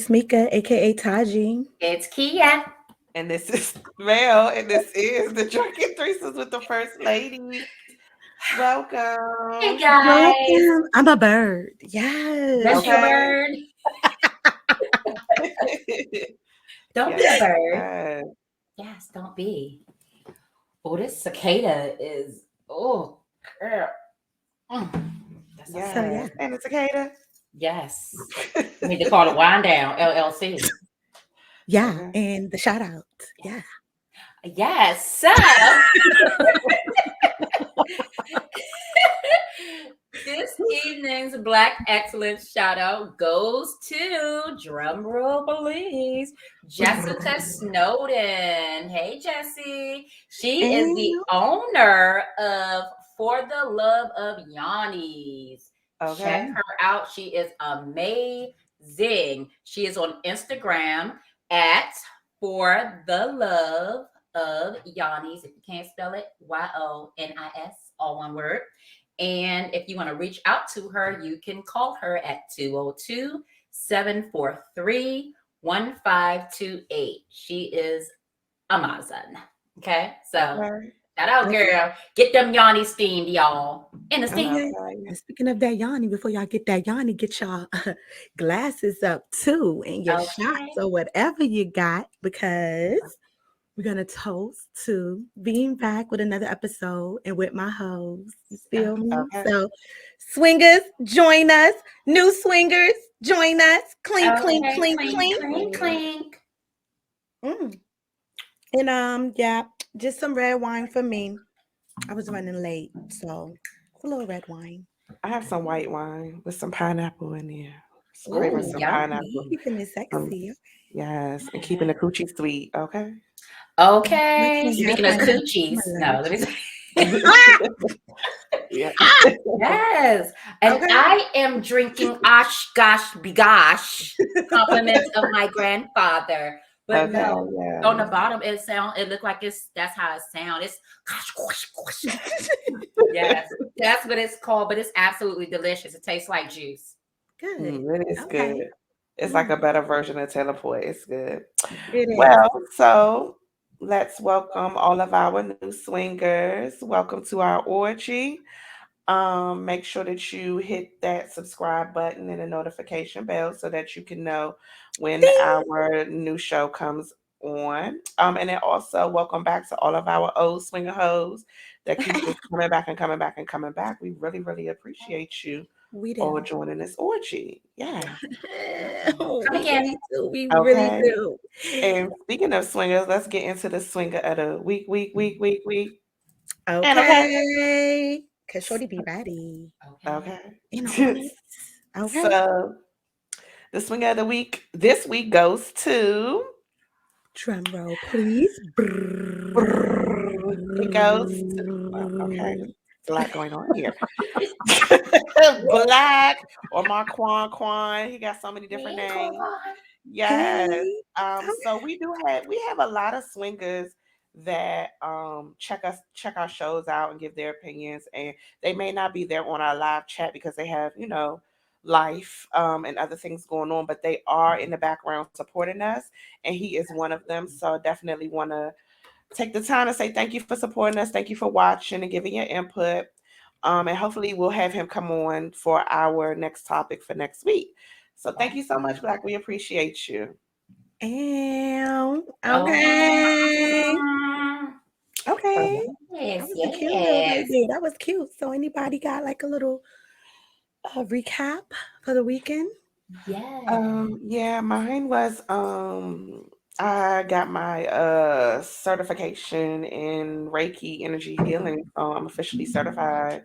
It's Meika AKA Taji. It's Kia. And this is Mel, and this is the Drunken Threesomes with the First Ladies. Hey Welcome. guys. Welcome. I'm a bird. Yes. That's your Okay. bird. Don't be a bird. Yes. Yes, don't be. Oh, this cicada is girl. That's so Yes. So, yeah. And it's Educator. yes. We need to call it Wind Down, LLC. Yeah. Okay. And the shout out. Yeah. Yes. So this evening's Black Excellence shout out goes to, drumroll please, Jessica Snowden. Hey, Jessie. She is the owner of For the Love of Yawnies. Okay. Check her out. She is amazing. She is on Instagram at For the Love of Yawnies. If you can't spell it, YONIS, all one word. And if you want to reach out to her, you can call her at 202-743-1528. She is Amazon. Okay, so shout out, girl. Get them Yawnies steamed, y'all. In the steam. And speaking of that Yanni, before y'all get that Yanni, get y'all glasses up too and your shots or whatever you got, because we're going to toast to being back with another episode and with my hoes. You feel me? Okay. So, swingers, join us. New swingers, join us. Clink, clink, clink, clink. Clink, clink. And yeah, just some red wine for me. I was running late, so a little red wine. I have some white wine with some pineapple in there. Ooh, Scraping some yummy. pineapple. Keeping it sexy. Yes, and keeping the coochie sweet. Okay. Okay. Let's Speaking of have coochies, my no, let me say. Yeah. Yes. And Okay. I am drinking Osh Gosh Bigosh, compliments of my grandfather. But Okay, no, yeah. on the bottom it looked like that's how it sounds. It's gosh, gosh, gosh. Yes, that's what it's called, but it's absolutely delicious. It tastes like juice. Good. It is Okay. good. It's like a better version of teleport. It's good. It is. Well, so let's welcome all of our new swingers. Welcome to our orgy. Make sure that you hit that subscribe button and the notification bell so that you can know when Ding. our new show comes on. And then also welcome back to all of our old swinger hoes that keep just coming back and coming back and coming back. We really, really appreciate you We all do. joining this orgy. Yeah. Come again. We Okay. really do. And speaking of swingers, let's get into the swinger of the week. Okay. Cause Shorty be ready. Okay. You know. Okay. So the swinger of the week this week goes to Drum roll, please. it goes to, okay. There's a lot going on here. Black or Marquan. He got so many different names. Yes. Hey. So we have a lot of swingers that check our shows out and give their opinions, and they may not be there on our live chat because they have, life and other things going on, but they are in the background supporting us, and he is one of them. So definitely want to take the time to say thank you for supporting us, thank you for watching and giving your input. And hopefully we'll have him come on for our next topic for next week. So thank you so much, Black. We appreciate you. Ew. Okay. Okay. Yes, That was a cute little yes. baby. That was cute. So anybody got like a little recap for the weekend? Yeah, mine was I got my certification in Reiki energy healing. I'm officially certified.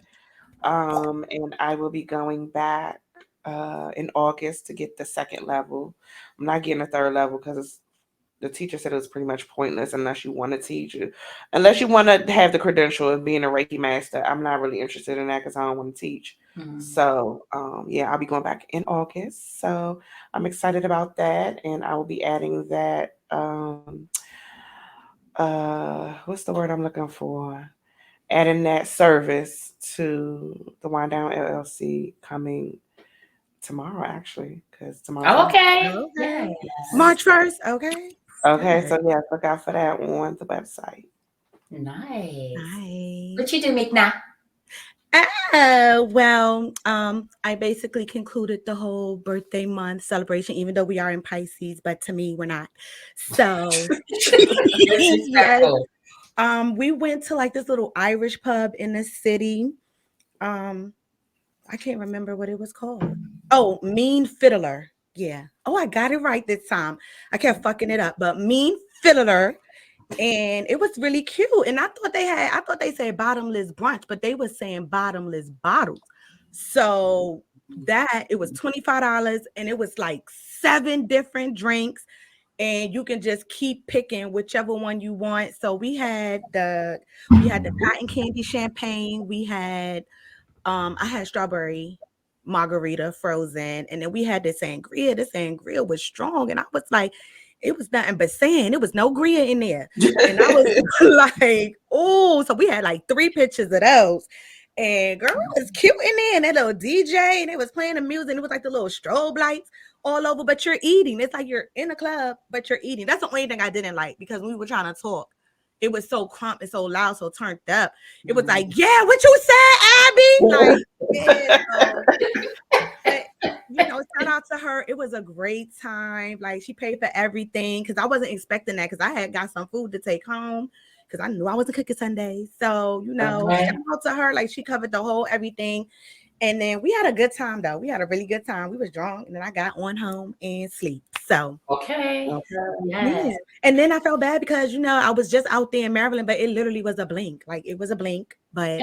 And I will be going back in August to get the second level. I'm not getting a third level because the teacher said it was pretty much pointless unless you want to teach it. Unless you want to have the credential of being a Reiki master. I'm not really interested in that because I don't want to teach. So, yeah, I'll be going back in August. So I'm excited about that. And I will be adding that, what's the word I'm looking for? Adding that service to the Wind Down LLC coming tomorrow, actually, because Oh, tomorrow's okay. Okay. Yes. March 1st. Okay. okay. Good. So yeah, look out for that on the website. Nice. Nice. What you do, Meek, Well, I basically concluded the whole birthday month celebration, even though we are in Pisces, but to me, we're not. So, yes. Disrespectful. We went to like this little Irish pub in the city. Um, I can't remember what it was called. Oh, Mean Fiddler. Yeah. Oh, I got it right this time. I kept fucking it up, but Mean Fiddler. And it was really cute. And I thought they said bottomless brunch, but they were saying bottomless bottles. So that it was $25 and it was like 7 different drinks. And you can just keep picking whichever one you want. So we had the cotton candy champagne. I had strawberry margarita frozen, and then we had the sangria. The sangria was strong, and I was like, it was nothing but sand. It was no gria in there. And I was like, oh, so we had like 3 pictures of those. And girl, it was cute in there. And that little DJ, and it was playing the music, and it was like the little strobe lights all over, but you're eating. It's like you're in a club, but you're eating. That's the only thing I didn't like because when we were trying to talk, it was so crump and so loud, so turned up. It was like, yeah, what you said, Abby? Like, but shout out to her. It was a great time. Like, she paid for everything because I wasn't expecting that because I had got some food to take home because I knew I wasn't cooking Sunday. So, shout out to her. Like, she covered the whole everything. And then we had a good time, though. We had a really good time. We was drunk, and then I got on home and sleep. So, Okay. yeah. Yes. And then I felt bad because, I was just out there in Maryland, but it literally was a blink. Like, it was a blink, but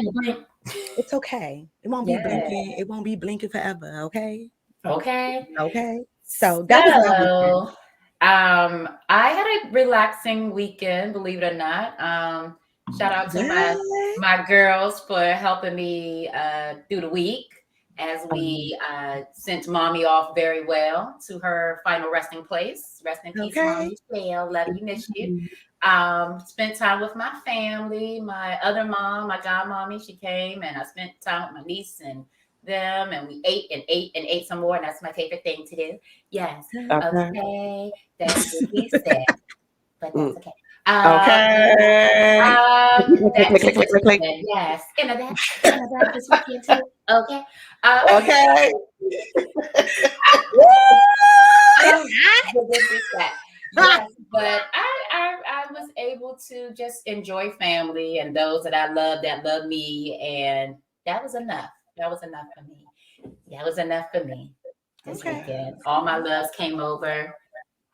it's okay. It won't be blinking. It won't be blinking forever. Okay. Okay. Okay. So that was my weekend. I had a relaxing weekend, believe it or not. Shout out to my girls for helping me through the week as we sent mommy off very well to her final resting place. Rest in peace, mommy. Well, love you, miss you. Spent time with my family, my other mom, my godmommy. She came and I spent time with my niece and them, and we ate and ate and ate some more, and that's my favorite thing to do. Yes. Okay. That's what he said. But that's okay. Yes. And that this weekend too. Okay. Okay. Yes, but I was able to just enjoy family and those that I love that love me, and that was enough. That was enough for me. That was enough for me this weekend. All my loves came over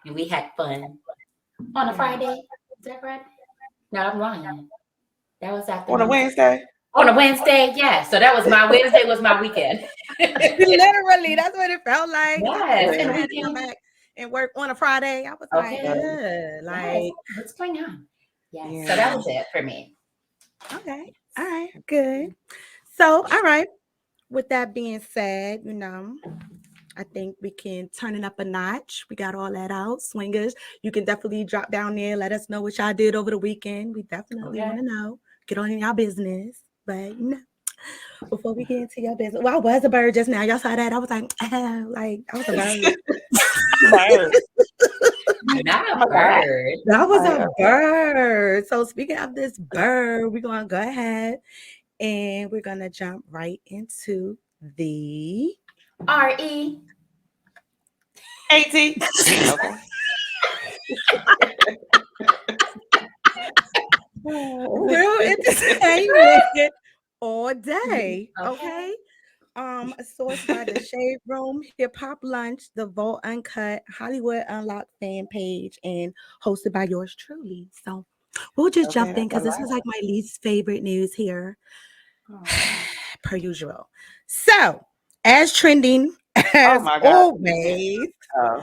and we had fun on a Friday. Is that right? No, I'm lying. That was after on a Wednesday. On a Wednesday, yeah. So that was my Wednesday was my weekend. Literally, that's what it felt like. Yes, and I had to come back and work on a Friday. I was like, what's going on? Yes. So that was it for me. Okay. All right. Good. So, all right. With that being said, I think we can turn it up a notch. We got all that out. Swingers, you can definitely drop down there. Let us know what y'all did over the weekend. We definitely want to know. Get on in y'all business. But, before we get into your business, well, I was a bird just now. Y'all saw that? I was like I was a bird. Not a bird. That was a bird. So speaking of this bird, we're going to go ahead and we're going to jump right into the R.E.A.D. Okay. Real entertainment all day. Okay. A source by the Shade Room, Hip Hop Lunch, The Vault Uncut, Hollywood Unlocked fan page, and hosted by yours truly. So we'll just jump in because this is like my least favorite news here, per usual. So, as trending as always,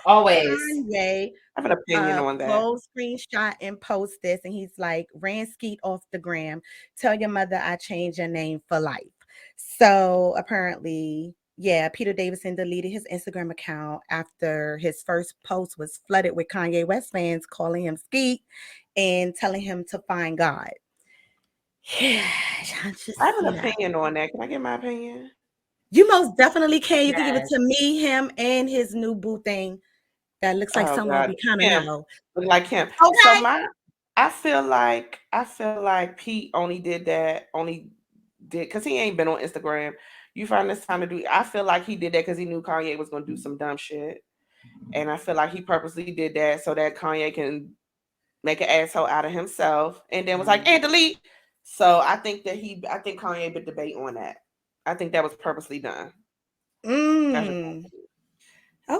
Kanye, I have an opinion on that. Close screenshot and post this, and he's like, ran Skeet off the gram. Tell your mother I changed your name for life. So apparently, Peter Davidson deleted his Instagram account after his first post was flooded with Kanye West fans calling him Skeet and telling him to find God. Yeah, I have an opinion on that. Can I get my opinion? You most definitely can. You can give it Yes. to me, him, and his new boo thing that looks like Oh someone God, we kind of him know. look like him. So Okay. I feel like Pete only did because he ain't been on Instagram. You find this time to do. I feel like he did that because he knew Kanye was gonna do some dumb shit, and I feel like he purposely did that so that Kanye can make an asshole out of himself, and then was like, and delete. So I think Kanye bit debate on that. I think that was purposely done. That's just Mm. like,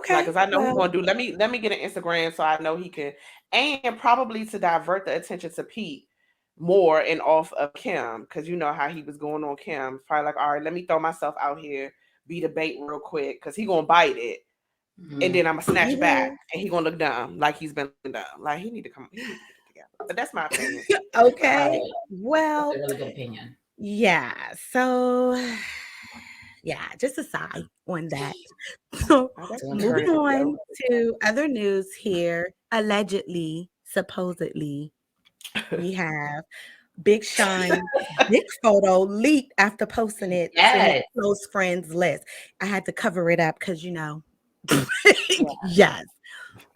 Okay. cause I know he's Well. gonna do. Let me get an Instagram so I know he can, and probably to divert the attention to Pete more and off of Kim, cause you know how he was going on Kim. Probably like, all right, let me throw myself out here, be the bait real quick, cause he gonna bite it, and then I'm gonna snatch back, and he gonna look dumb, like he's been looking dumb. Like he need to get it together. But that's my opinion. Okay. Right. That's a Well. really good opinion. Yeah. So. Yeah. Just a sigh on that. So I definitely heard moving it. on to other news here. Allegedly, supposedly, we have Big Sean's big photo leaked after posting it to his Yes. close friends list. I had to cover it up because Yeah. yes.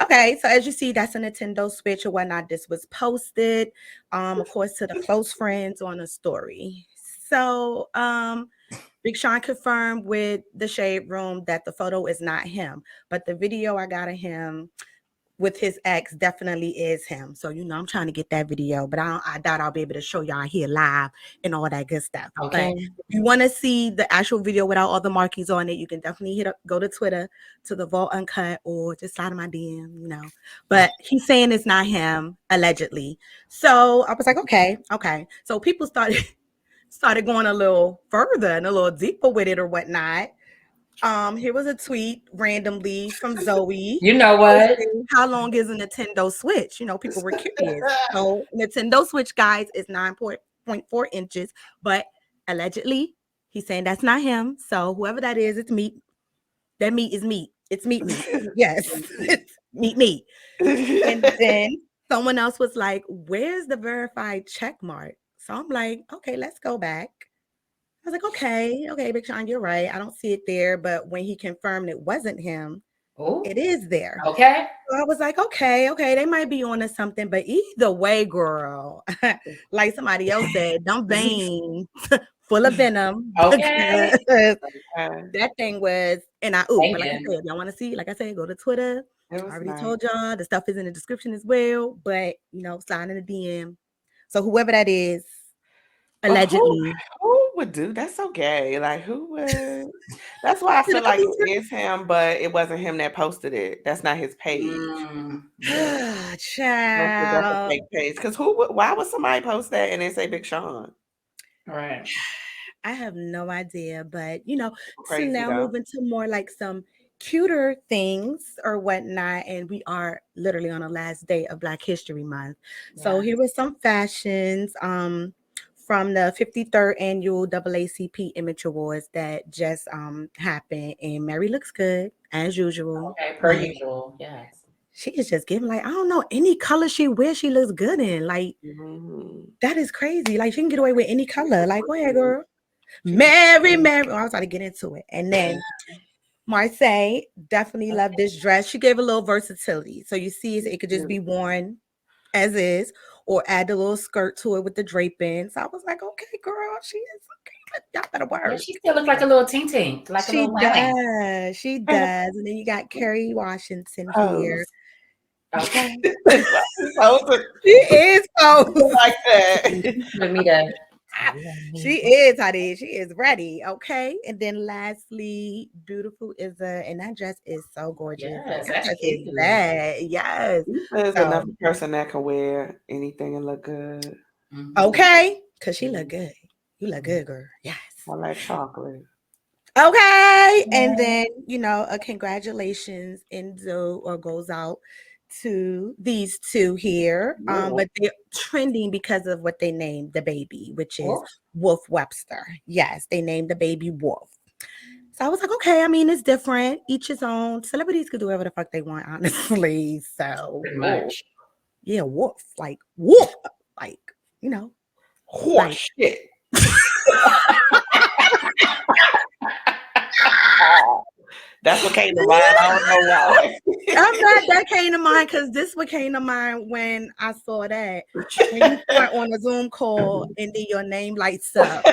Okay, so as you see, that's a Nintendo Switch or whatnot. This was posted, of course, to the close friends on a story. So, Big Sean confirmed with the Shade Room that the photo is not him, but the video I got of him with his ex definitely is him. So I'm trying to get that video, but I doubt I'll be able to show y'all here live and all that good stuff. Okay. But if you want to see the actual video without all the markings on it, you can definitely go to Twitter to the Vault Uncut or just slide in my DM. But he's saying it's not him, allegedly. So I was like, okay. So people started going a little further and a little deeper with it or whatnot. Here was a tweet randomly from Zoe. You know what? How long is a Nintendo Switch? People were curious. So Nintendo Switch, guys, is 9.4 inches, but allegedly he's saying that's not him. So whoever that is, it's meat. That meat is meat. It's meat. Yes, it's meat. And then someone else was like, "Where's the verified check mark?" So I'm like, "Okay, let's go back." I was like, okay, Big Sean, you're right. I don't see it there. But when he confirmed it wasn't him, Oh, it is there. okay. So I was like, okay, they might be on to something. But either way, girl, like somebody else said, them veins full of venom. Okay. That thing was, but like I said, if y'all want to see, like I said, go to Twitter. I already told y'all the stuff is in the description as well. But slide in the DM. So whoever that is, allegedly. Who would do that's so gay? Like who would? That's why I feel like it is him, but it wasn't him that posted it. That's not his page. That's a fake page. Because why would somebody post that and then say Big Sean? Right. I have no idea, but Crazy, so now though. moving to more like some cuter things or whatnot, and we are literally on the last day of Black History Month. So here were some fashions from the 53rd annual AACP Image Awards that just happened, and Mary looks good as usual. Okay, per usual, yes. She is just giving like, I don't know, any color she wears, she looks good in. Like, that is crazy. Like, she can get away with any color. Like, go ahead, girl. Mary. Oh, I was about to get into it. And then Marseille definitely loved this dress. She gave a little versatility. So you see, it could just be worn as is, or add a little skirt to it with the draping. So I was like, okay, girl, she is okay. Y'all better work. Yeah, she still looks like a little tink, like a little does. She does. And then you got Kerry Washington here. Okay. She is posed like that. For me to. She is, honey. She is ready. Okay. And then lastly, beautiful and that dress is so gorgeous. Yes, that that's dress cute. is bad. Yes. There's another person that can wear anything and look good. Okay. Because she look good. You look good, girl. Yes. I like chocolate. Okay. And then, a congratulations goes out to these two here. But they're trending because of what they named the baby, which is Wolf Webster. Yes, they named the baby Wolf. So I was like, okay, I mean, it's different. Each his own. Celebrities could do whatever the fuck they want, honestly. So Pretty much. Yeah, wolf. Like wolf. Like, horse shit. That's what came to mind. I don't know why. I'm glad that came to mind because this what came to mind when I saw that. When you start on a Zoom call and then your name lights up.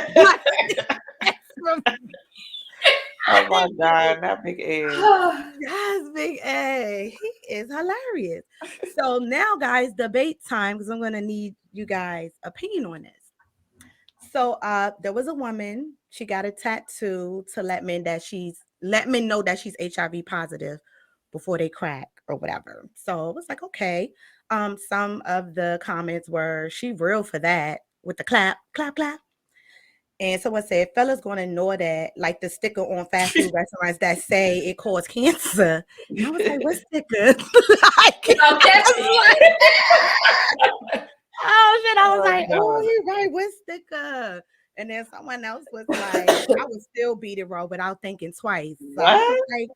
Oh my God, that big egg. Yes, Big A. He is hilarious. So now, guys, debate time because I'm going to need you guys' opinion on this. So there was a woman, she got a tattoo to let men know that she's HIV positive before they crack or whatever. So it was like, okay. Some of the comments were, she real for that with the clap, clap, clap. And someone said, fellas gonna ignore that, like the sticker on fast food restaurants that say it causes cancer. And I was like, what sticker? Oh shit! I was like, oh, you're right. What sticker? And then someone else was like, I would still beat it raw without thinking twice. So I was like,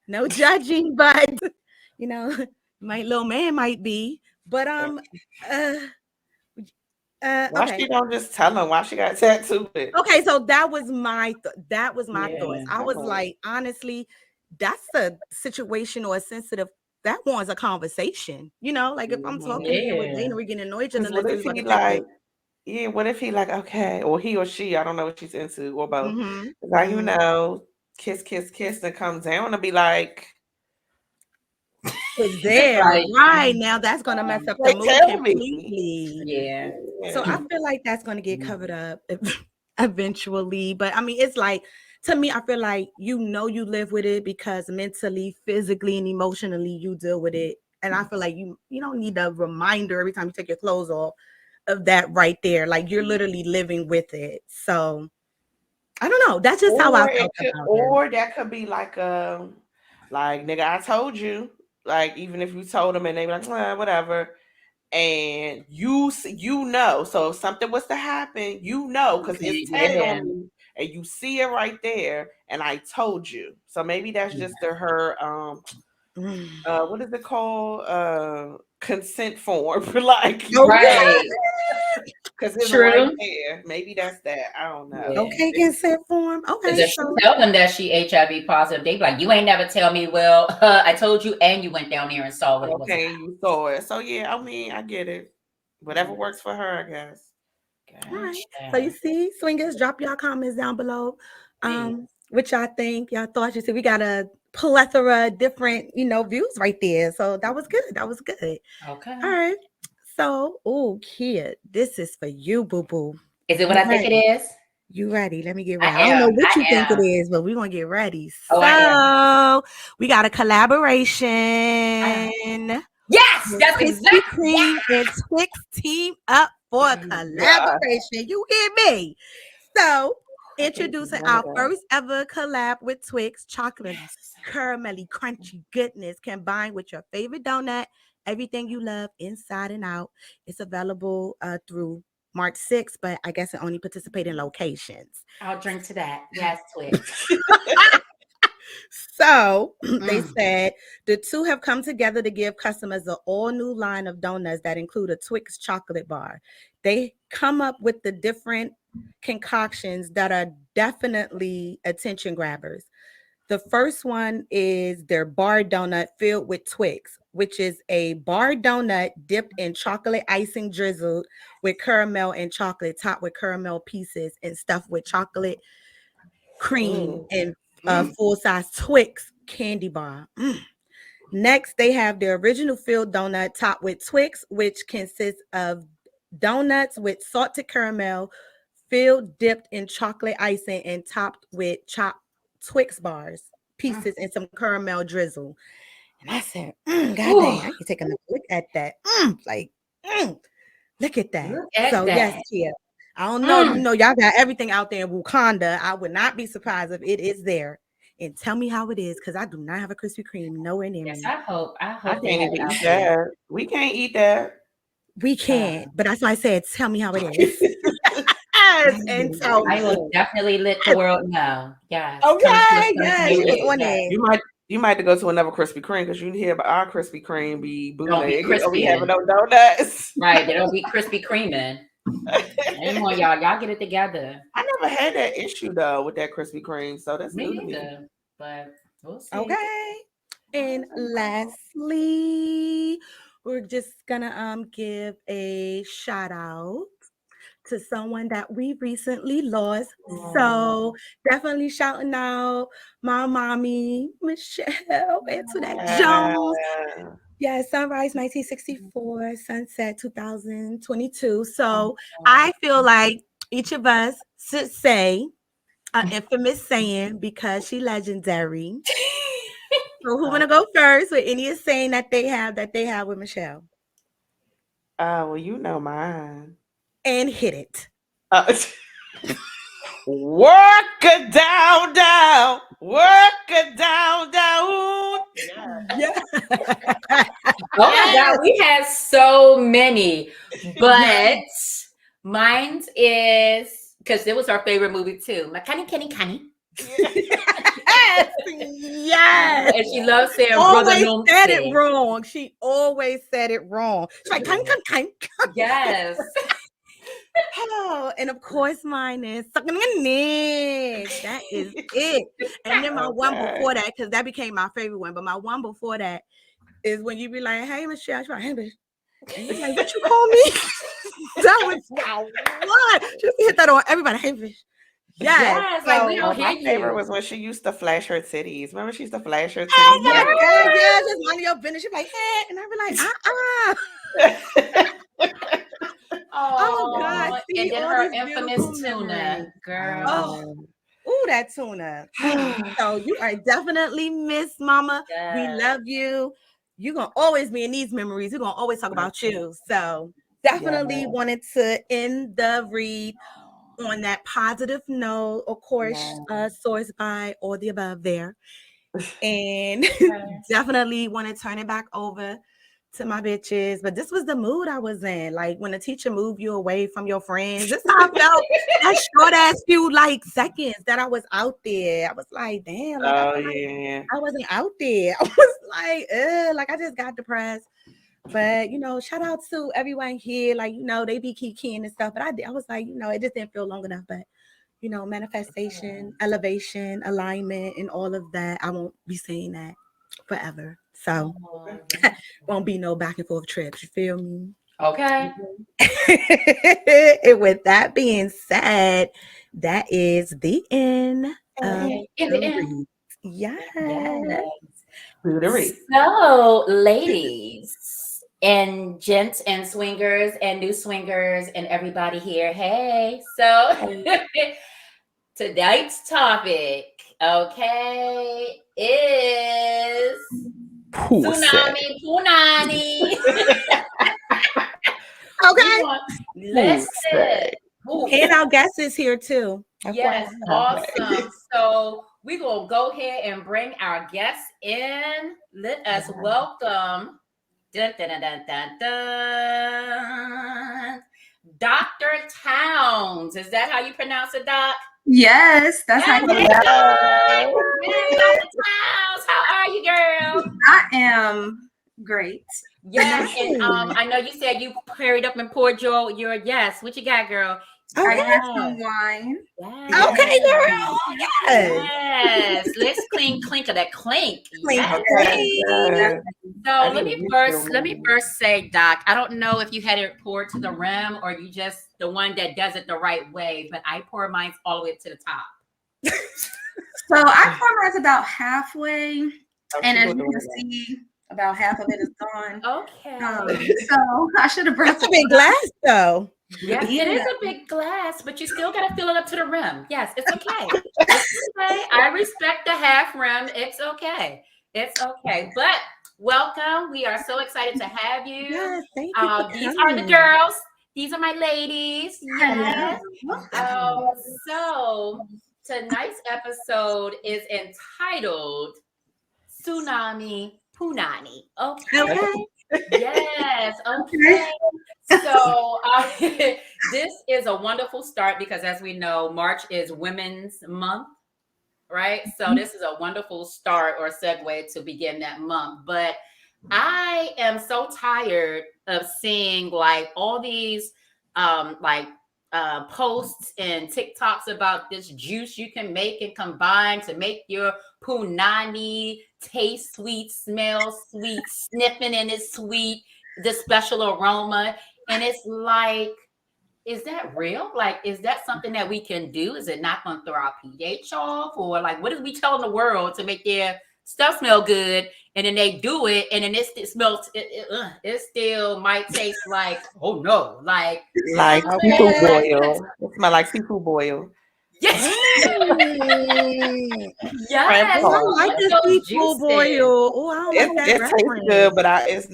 no judging, but you know, my little man might be. But why okay. she don't just tell him why she got tattooed? Okay, so that was my thoughts. I was like, honestly, that's a situation or a sensitive. That one's a conversation, like if I'm talking and we're dating, we're getting to know each other. What if he like, what if he like, okay, or he or she, I don't know what she's into, or both. Like, kiss, and come down and be like, it's there, right now. That's gonna mess up the mood completely. Yeah. So I feel like that's gonna get covered up eventually. But I mean, it's like, to me, I feel like you live with it because mentally, physically, and emotionally you deal with it. And I feel like you don't need a reminder every time you take your clothes off of that right there. Like you're literally living with it. So I don't know. That's just how I felt about it. Or that could be like nigga, I told you. Like even if you told them and they be like, whatever. And you know, so if something was to happen, because it's tatted on me and you see it right there, and I told you. So maybe that's just her what is it called? Consent form for like right. Because it's right there. Maybe that's that. I don't know. Okay, consent form. Okay. If she tell them that she HIV positive, they be like, you ain't never tell me. Well, I told you, and you went down there and saw what it was. Okay, you saw it. So yeah, I mean, I get it. Whatever works for her, I guess. All right. So you see, swingers, drop y'all comments down below. What y'all think, y'all thoughts. You see, we got a plethora of different, views right there. So that was good. Okay. All right. So, kid, this is for you, boo-boo. Is it what I think it is? You ready? Let me get ready. I don't know what you think it is, but we're going to get ready. So, we got a collaboration. Yes, that's exactly. Cream and Twix team up for a collaboration. You hear me? So, introducing our first ever collab with Twix, chocolate, caramelly, crunchy goodness combined with your favorite donut, everything you love inside and out. It's available through March 6th, but I guess it only participates in locations. I'll drink to that. Yes, Twix. So they said the two have come together to give customers an all-new line of donuts that include a Twix chocolate bar. They come up with the different concoctions that are definitely attention grabbers. The first one is their bar donut filled with Twix, which is a bar donut dipped in chocolate icing drizzled with caramel and chocolate, topped with caramel pieces and stuffed with chocolate cream and full-size Twix candy bar. Next, they have their original filled donut topped with Twix, which consists of donuts with salted caramel, filled, dipped in chocolate icing, and topped with chopped Twix bars, pieces, and some caramel drizzle. And I said, God dang, I can take a look at that. Look at that. Yes, Tia. I don't know, y'all got everything out there in Wakanda. I would not be surprised if it is there. And tell me how it is, because I do not have a Krispy Kreme nowhere near me. I hope I can't even eat that. We can't eat that. We can't, but that's why I said, tell me how it is. And so I will definitely let the world know. Yes. Okay. Yes. You might have to go to another Krispy Kreme because you hear about our Krispy Kreme be bootleg. We having no donuts. Right. They don't be Krispy Kreming. Anymore, y'all get it together. I never had that issue though with that Krispy Kreme, so that's Me new to me. neither, but we'll see. Okay. And lastly, we're just gonna give a shout out to someone that we recently lost. So definitely shouting out my mommy, Michelle Antoinette Jones. Yeah, sunrise 1964, sunset 2022. So I feel like each of us should say an infamous saying because she legendary. So who wanna go first with any saying that they have with Michelle? Well, you know mine. And hit it. Work it down, down. Work it down, down. Yeah. Oh my God, we have so many, but mine is because it was our favorite movie too. My Connie. Yes. And she loves saying Always brother said it wrong. She always said it wrong. She's like, kind. Yes. Oh, and of course mine is sucking my neck. That is it. And then my one before that, because that became my favorite one, but my one before that is when you be like, hey, Michelle, she's like, hey, bitch. And you're like, what you call me? That was my one. Just hit that on everybody. Hey, bitch. Yes. Like we don't my hear favorite you. was when she used to flash her titties. Remember she used to flash her titties? Oh my God, yeah, just mind your business. She's like, hey, and I'd be like, Oh God! See, And then all her these infamous beautiful tuna, memories. girl. Oh, that tuna. So you are definitely Miss Mama. We love you. You're gonna always be in these memories. We're gonna always talk about you. So definitely wanted to end the read on that positive note. Of course, sourced by all the above there. And definitely want to turn it back over to my bitches. But this was the mood I was in. Like when a teacher moved you away from your friends. This how I felt that short ass few like seconds that I was out there. I was like, damn, like I felt like I wasn't out there. I was like I just got depressed. But shout out to everyone here. Like, they be keying and stuff. But I was like, it just didn't feel long enough. But manifestation, elevation, alignment, and all of that. I won't be saying that forever. So won't be no back and forth trips. You feel me? Okay. And with that being said, that is the end of in the end. Yes. So, ladies and gents and swingers and new swingers and everybody here, hey. So tonight's topic, okay, is Tsunami Punani. Okay. Listen. And our guest is here too. Yes, awesome. So we're going to go ahead and bring our guests in. Let us welcome Dr. Towns. Is that how you pronounce it, Doc? Yes, that's how you pronounce it. Dr. Towns, how are you, girl? I am great. Yes, and I know you said you hurried up and poured your yes. What you got, girl? I have some wine. Yes. Okay, girl. Yes. Let's clink of that clink. Yes. So let me first say, Doc, I don't know if you had it poured to the rim or you just the one that does it the right way, but I pour mine all the way to the top. So I pour mine about halfway, and as you can see, about half of it is gone. Okay. So I should have brought a big glass, though. Yes, it is a big glass, but you still got to fill it up to the rim. Yes, it's okay. It's okay. I respect the half rim. It's okay. It's okay. But welcome. We are so excited to have you. Yes, thank you. These are the girls. These are my ladies. Yes. So tonight's episode is entitled Tsunami Punani. Okay. Yes. Okay. So this is a wonderful start because as we know, March is Women's Month, right? So this is a wonderful start or segue to begin that month. But I am so tired of seeing like all these posts and TikToks about this juice you can make and combine to make your punani taste sweet, smell sweet, sniffing and it's sweet, the special aroma. And it's like, is that real? Like, is that something that we can do? Is it not going to throw our pH off? Or like, what is we telling the world to make their stuff smell good? And then they do it, and then it smells, it still might taste like, oh no, like seafood boil. It smells like seafood boil. Yes. Yes. I like the seafood boil. Oh, I don't like that. It tastes good, but I don't think it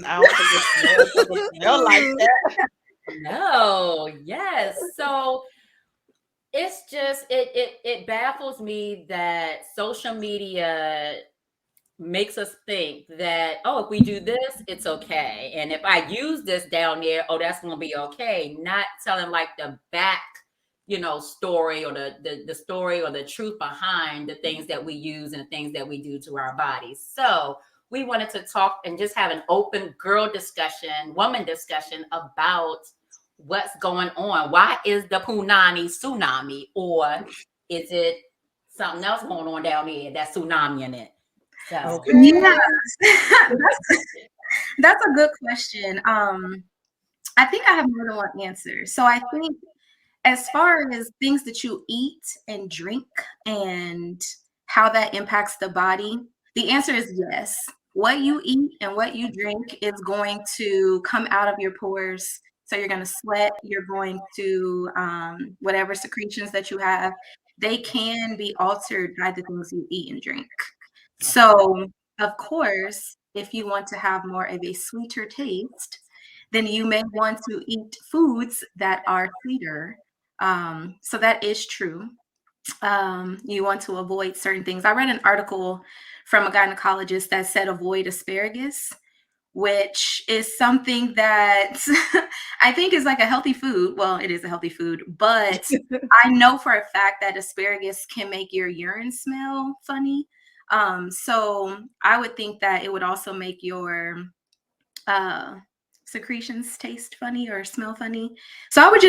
smells like that. No, yes. So it's just it baffles me that social media makes us think that, oh, if we do this, it's okay. And if I use this down there, oh, that's gonna be okay. Not telling like the back, story or the story or the truth behind the things that we use and the things that we do to our bodies. So we wanted to talk and just have an open girl discussion, woman discussion about what's going on. Why is the punani tsunami, or is it something else going on down there that's tsunami in it? So yes. That's a good question. I think I have more than one answer. So I think as far as things that you eat and drink and how that impacts the body, the answer is yes. What you eat and what you drink is going to come out of your pores. So you're going to sweat, you're going to, whatever secretions that you have, they can be altered by the things you eat and drink. So, of course, if you want to have more of a sweeter taste, then you may want to eat foods that are sweeter. So that is true. You want to avoid certain things. I read an article from a gynecologist that said avoid asparagus, which is something that I think is like a healthy food. Well, it is a healthy food, but I know for a fact that asparagus can make your urine smell funny. So I would think that it would also make your secretions taste funny or smell funny. So I would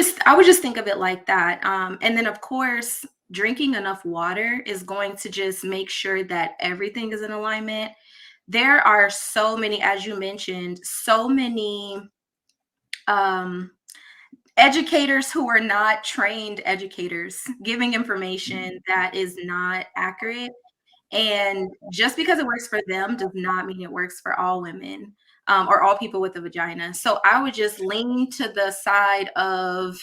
just think of it like that. And then of course, drinking enough water is going to just make sure that everything is in alignment. There are so many, as you mentioned, so many educators who are not trained educators giving information that is not accurate. And just because it works for them does not mean it works for all women or all people with a vagina. So I would just lean to the side of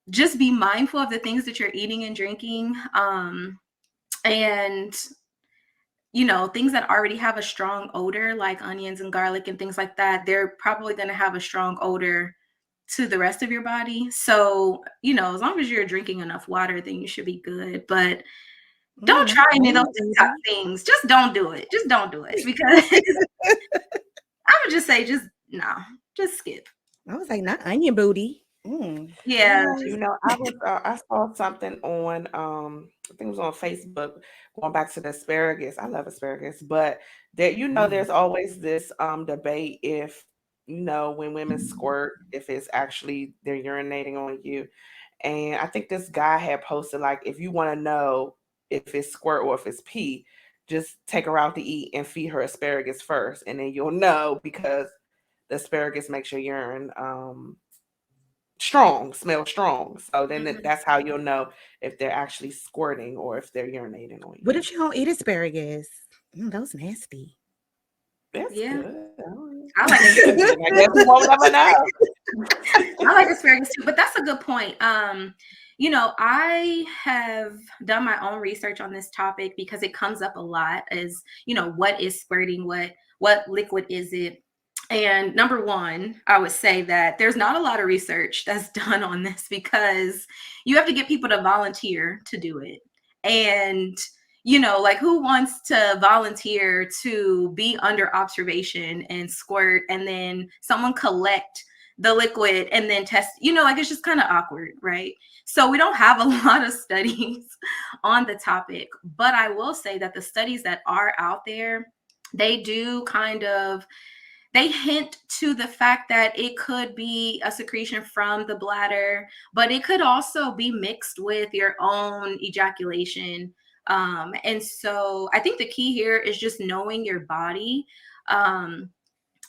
just be mindful of the things that you're eating and drinking. And things that already have a strong odor, like onions and garlic and things like that, they're probably going to have a strong odor to the rest of your body. So, as long as you're drinking enough water, then you should be good. But don't try any of those TikTok things. Just don't do it. Just don't do it. Because I would just say, just skip. I was like, not onion booty. Yeah. I saw something on, I think it was on Facebook, going back to the asparagus. I love asparagus, but that, there's always this debate if, when women squirt, if it's actually they're urinating on you. And I think this guy had posted, like, if you want to know if it's squirt or if it's pee, just take her out to eat and feed her asparagus first. And then you'll know, because the asparagus makes your urine smell strong. So then that's how you'll know if they're actually squirting or if they're urinating on you. What if you don't eat asparagus? That was nasty. That's good. I like asparagus. I guess we won't ever know. I like asparagus too, but that's a good point. I have done my own research on this topic because it comes up a lot as, what is squirting, what liquid is it? And number one, I would say that there's not a lot of research that's done on this because you have to get people to volunteer to do it. And, who wants to volunteer to be under observation and squirt and then someone collect the liquid and then test, it's just kind of awkward, right? So we don't have a lot of studies on the topic, but I will say that the studies that are out there, they do kind of they hint to the fact that it could be a secretion from the bladder, but it could also be mixed with your own ejaculation. And so I think the key here is just knowing your body. And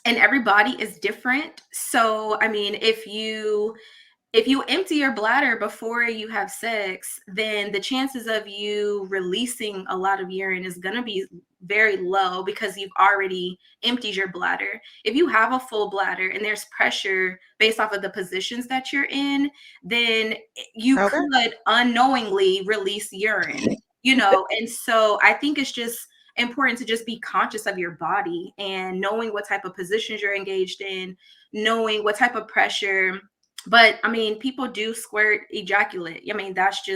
every body is different. So, I mean, if you empty your bladder before you have sex, then the chances of you releasing a lot of urine is going to be very low because you've already emptied your bladder. If you have a full bladder and there's pressure based off of the positions that you're in, then you could unknowingly release urine, and so I think it's just important to just be conscious of your body and knowing what type of positions you're engaged in, knowing what type of pressure. But I mean, people do squirt ejaculate. I mean, that's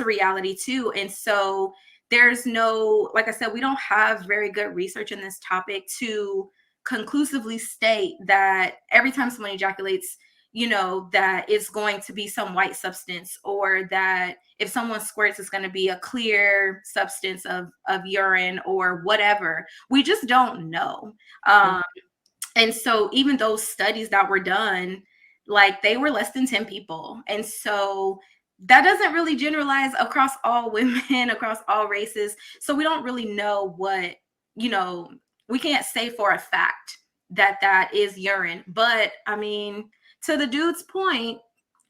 a reality too. And so there's no, like I said, we don't have very good research in this topic to conclusively state that every time someone ejaculates, that it's going to be some white substance, or that if someone squirts, it's going to be a clear substance of urine or whatever. We just don't know. And so even those studies that were done, like, they were less than 10 people. And so that doesn't really generalize across all women, across all races. So we don't really know what, we can't say for a fact that is urine. But I mean, to the dude's point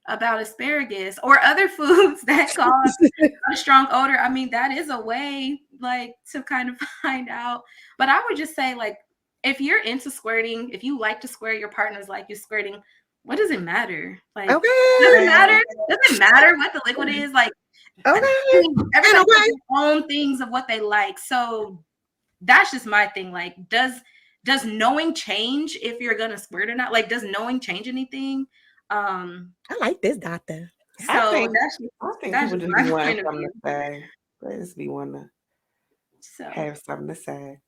about asparagus or other foods that cause a strong odor, I mean, that is a way, like, to kind of find out. But I would just say, like, if you're into squirting, if you like to squirt, your partner's like you squirting, what does it matter? Like, does it matter? Does it matter what the liquid is? Like, everybody has their own things of what they like. So that's just my thing. Like, does knowing change if you're gonna squirt or not? Like, does knowing change anything? I like this, doctor. So I think that's people just be wanting something to say. They just be wanting to have something to say.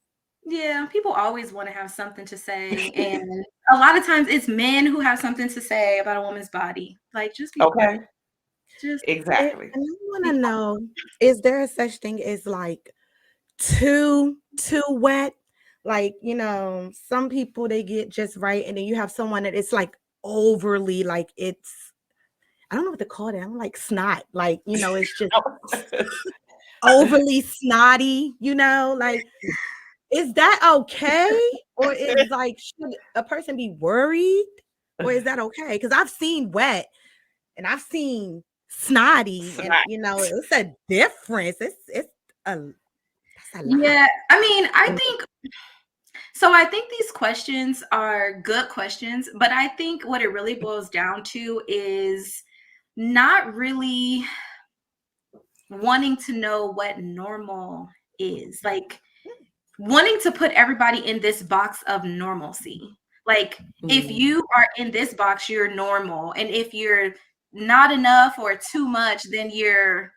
Yeah, people always want to have something to say. And a lot of times it's men who have something to say about a woman's body. Like, just be okay. Just Exactly. And I want to know, is there a such thing as like too wet? Like, some people, they get just right, and then you have someone that it's like overly, like, it's, I don't know what to call it. I'm like snot, like, it's just overly snotty, like, is that okay? Or is, like, should a person be worried? Or is that okay? Because I've seen wet and I've seen snotty, and it's a difference. It's a lot. Yeah, I mean, I think these questions are good questions, but I think what it really boils down to is not really wanting to know what normal is. Like, wanting to put everybody in this box of normalcy. Like, if you are in this box, you're normal. And if you're not enough or too much, then you're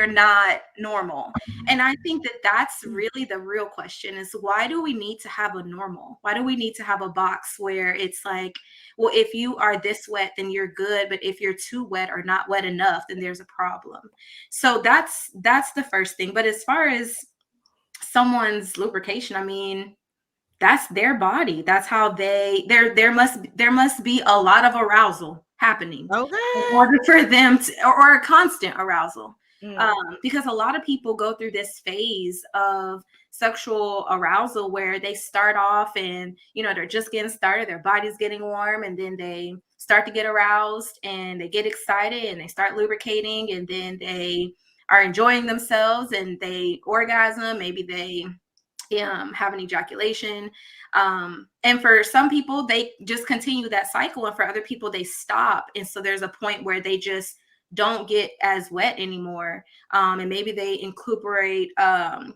not normal. And I think that that's really the real question, is why do we need to have a normal? Why do we need to have a box where it's like, well, if you are this wet, then you're good. But if you're too wet or not wet enough, then there's a problem. So that's the first thing. But as far as someone's lubrication, I mean, that's their body. That's how there must be a lot of arousal happening in order for them to, or a constant arousal. Because a lot of people go through this phase of sexual arousal where they start off and, they're just getting started, their body's getting warm, and then they start to get aroused and they get excited and they start lubricating, and then they are enjoying themselves and they orgasm. Maybe they have an ejaculation. And for some people, they just continue that cycle. And for other people, they stop. And so there's a point where they just don't get as wet anymore. And maybe they incorporate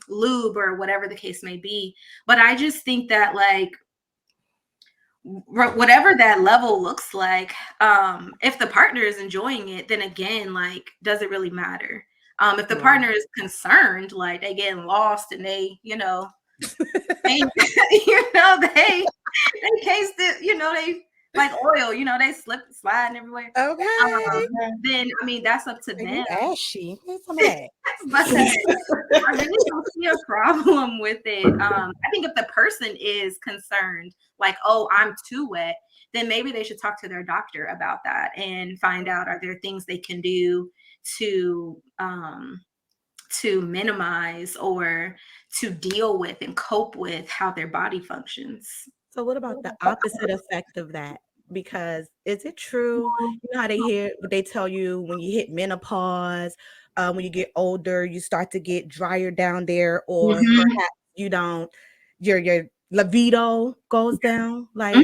lube or whatever the case may be. But I just think that, like, whatever that level looks like, if the partner is enjoying it, then again, like, does it really matter? If the partner is concerned, like, they getting lost and they, they taste it, like oil, you know, they slip and slide everywhere. Okay. Then I mean that's up to You them. ashy. Need some of that. But I really don't see a problem with it. I think if the person is concerned, like, oh, I'm too wet, then maybe they should talk to their doctor about that and find out, are there things they can do to minimize or to deal with and cope with how their body functions. So what about the opposite effect of that? Because is it true? You know how they tell you when you hit menopause, when you get older, you start to get drier down there, or perhaps you don't, your libido goes down. Like,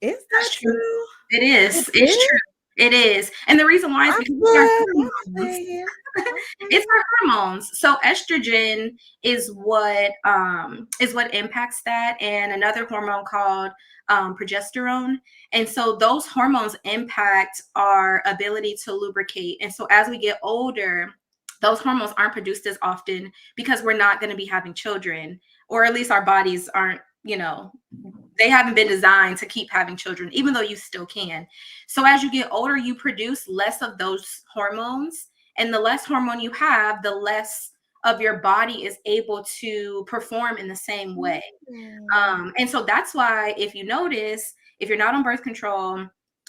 is that true? It is. It's true. It is. And the reason why is because it's our hormones. So estrogen is what impacts that, and another hormone called progesterone. And so those hormones impact our ability to lubricate. And so as we get older, those hormones aren't produced as often because we're not going to be having children, or at least our bodies aren't, they haven't been designed to keep having children, even though you still can. So as you get older, you produce less of those hormones, and the less hormone you have, the less of your body is able to perform in the same way. And so that's why, if you notice, if you're not on birth control,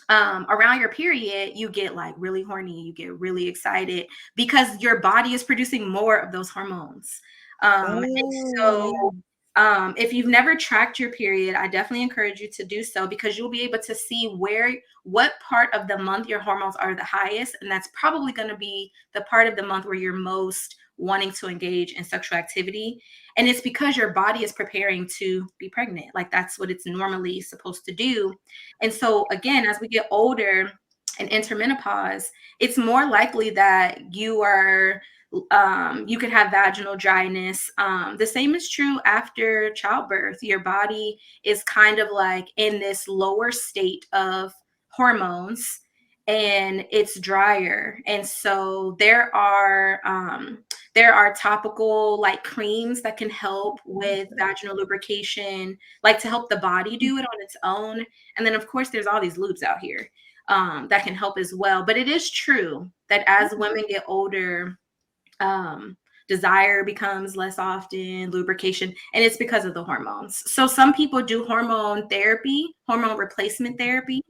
around your period, you get like really horny, you get really excited because your body is producing more of those hormones. And so if you've never tracked your period, I definitely encourage you to do so, because you'll be able to see what part of the month your hormones are the highest. And that's probably going to be the part of the month where you're most wanting to engage in sexual activity. And it's because your body is preparing to be pregnant. Like, that's what it's normally supposed to do. And so again, as we get older and enter menopause, it's more likely that you could have vaginal dryness. The same is true after childbirth. Your body is kind of like in this lower state of hormones, and it's drier. And so there are topical like creams that can help with vaginal lubrication, like to help the body do it on its own. And then of course there's all these lubes out here that can help as well. But it is true that as women get older, desire becomes less often, lubrication, and it's because of the hormones. So some people do hormone replacement therapy,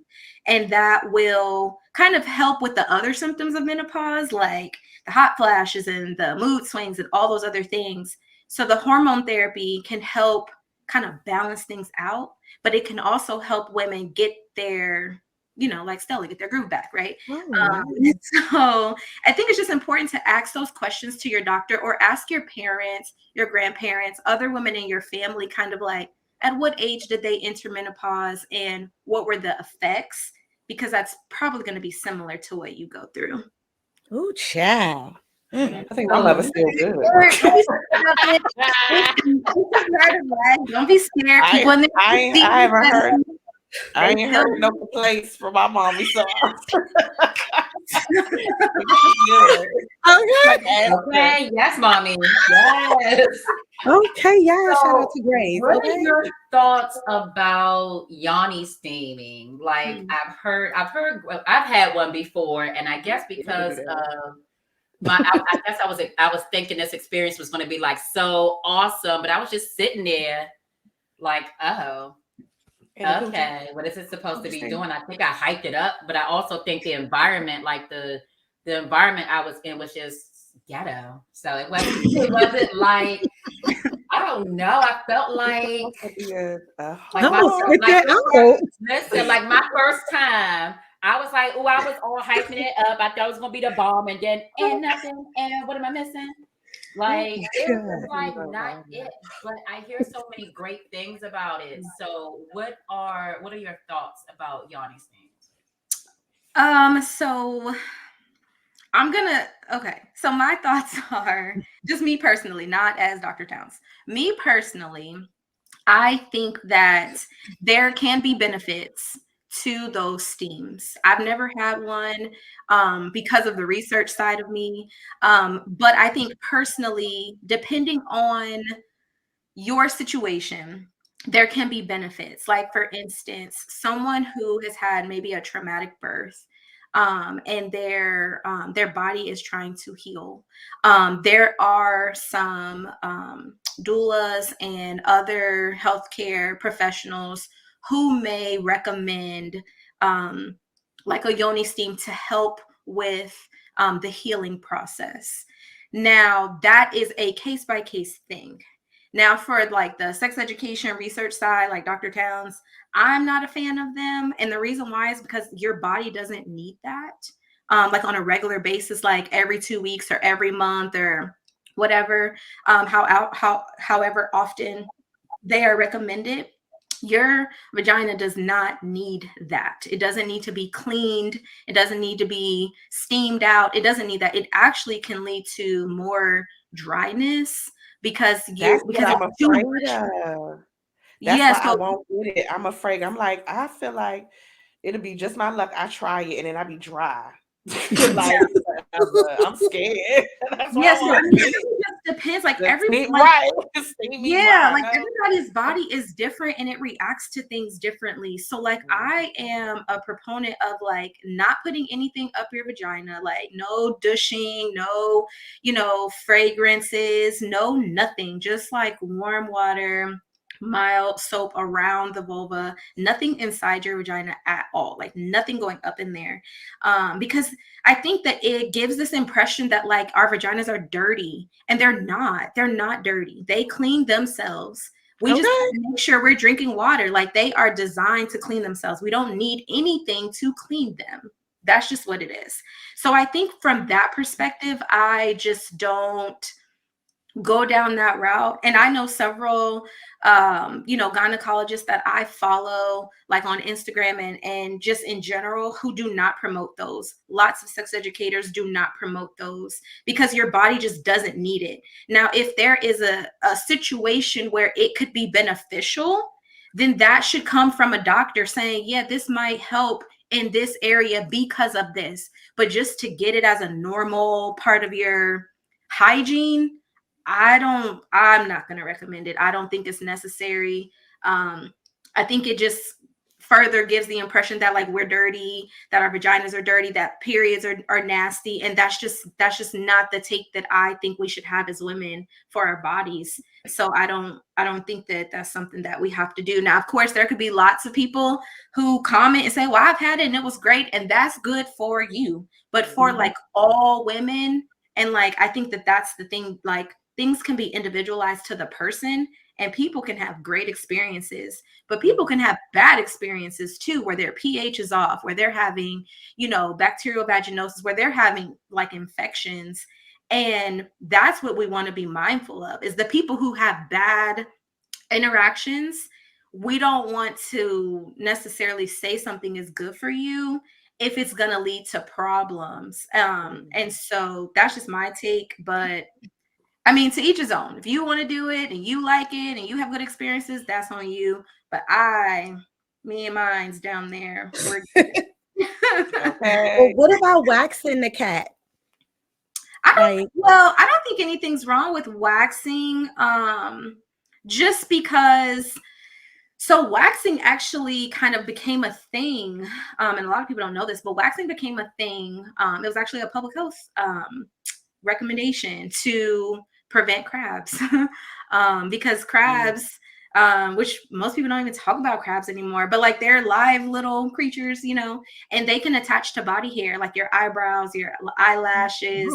and that will kind of help with the other symptoms of menopause, like the hot flashes and the mood swings and all those other things. So the hormone therapy can help kind of balance things out, but it can also help women get their, like Stella, get their groove back, right? So I think it's just important to ask those questions to your doctor, or ask your parents, your grandparents, other women in your family, kind of like, at what age did they enter menopause and what were the effects? Because that's probably going to be similar to what you go through. Oh, child. I think my love is still good. Don't be scared. I ain't heard no complaints from my mommy, so okay, yes, mommy, yes. Okay, yeah. Shout out to Grace. What are your thoughts about Yawning steaming? Like, I've had one before, and I guess because of I guess I was thinking this experience was going to be like so awesome, but I was just sitting there like, oh. Okay, what is it supposed to be doing? I think I hyped it up, but I also think the environment, like the environment I was in, was just ghetto. So it wasn't like, I don't know. I felt like my first time, I was like, oh, I was all hyping it up. I thought it was gonna be the bomb, and then nothing. And what am I missing? Like, it was like not it, but I hear so many great things about it. So what are your thoughts about Yawning steams? So so my thoughts are just me personally, not as Dr. Towns. Me personally, I think that there can be benefits to those steams. I've never had one because of the research side of me. But I think personally, depending on your situation, there can be benefits. Like, for instance, someone who has had maybe a traumatic birth, and their body is trying to heal. There are some doulas and other healthcare professionals who may recommend like a yoni steam to help with the healing process. Now, that is a case-by-case thing. Now, for like the sex education research side, like Dr. Towns, I'm not a fan of them. And the reason why is because your body doesn't need that like on a regular basis, like every 2 weeks or every month or whatever, however often they are recommended. Your vagina does not need that. It doesn't need to be cleaned. It doesn't need to be steamed out. It doesn't need that. It actually can lead to more dryness because That's what I'm it's too afraid much. of. That's Yeah, why I so won't get it. I'm afraid. I'm like, I feel like it'll be just my luck. I try it and then I be dry. Like forever. I'm scared. That's why yeah, I so I won't mean, get it it. just depends. Like Just steam like right. Steam me yeah, dry. like everybody's body is different and it reacts to things differently. So like I am a proponent of like not putting anything up your vagina, like no douching, no, fragrances, no nothing, just like warm water, mild soap around the vulva, nothing inside your vagina at all, like nothing going up in there. Because I think that it gives this impression that like our vaginas are dirty, and they're not. They're not dirty. They clean themselves. We just Okay. make sure we're drinking water. Like, they are designed to clean themselves. We don't need anything to clean them. That's just what it is. So I think from that perspective, I just don't go down that route. And I know several gynecologists that I follow like on Instagram and just in general who do not promote those. Lots of sex educators do not promote those because your body just doesn't need it. Now, if there is a situation where it could be beneficial, then that should come from a doctor saying, yeah, this might help in this area because of this. But just to get it as a normal part of your hygiene, I'm not going to recommend it. I don't think it's necessary. I think it just further gives the impression that like we're dirty, that our vaginas are dirty, that periods are nasty. And that's just not the take that I think we should have as women for our bodies. So I don't think that that's something that we have to do. Now, of course, there could be lots of people who comment and say, well, I've had it and it was great. And that's good for you. But for like all women, and like, I think that that's the thing, like, things can be individualized to the person, and people can have great experiences, but people can have bad experiences too, where their pH is off, where they're having, bacterial vaginosis, where they're having like infections. And that's what we want to be mindful of, is the people who have bad interactions. We don't want to necessarily say something is good for you if it's going to lead to problems. And so that's just my take. But I mean, to each his own. If you want to do it and you like it and you have good experiences, that's on you. But me and mine's down there. We're Okay. Well, what about waxing the cat? I don't think anything's wrong with waxing. Just because. So waxing actually kind of became a thing, and a lot of people don't know this, but waxing became a thing. It was actually a public health recommendation to prevent crabs, because crabs, which most people don't even talk about crabs anymore, but like they're live little creatures, and they can attach to body hair, like your eyebrows, your eyelashes,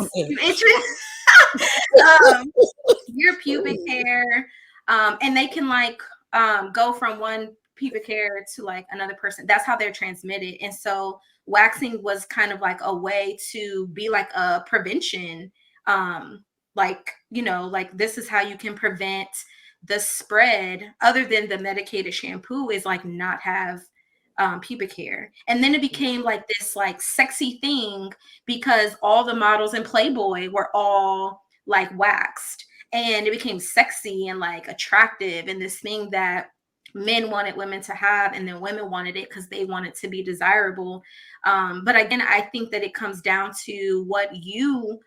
your pubic hair, and they can like go from one pubic hair to like another person. That's how they're transmitted. And so waxing was kind of like a way to be like a prevention, like this is how you can prevent the spread, other than the medicated shampoo, is like not have pubic hair. And then it became like this like sexy thing because all the models in Playboy were all like waxed, and it became sexy and like attractive, and this thing that men wanted women to have, and then women wanted it because they wanted to be desirable. But again, I think that it comes down to what you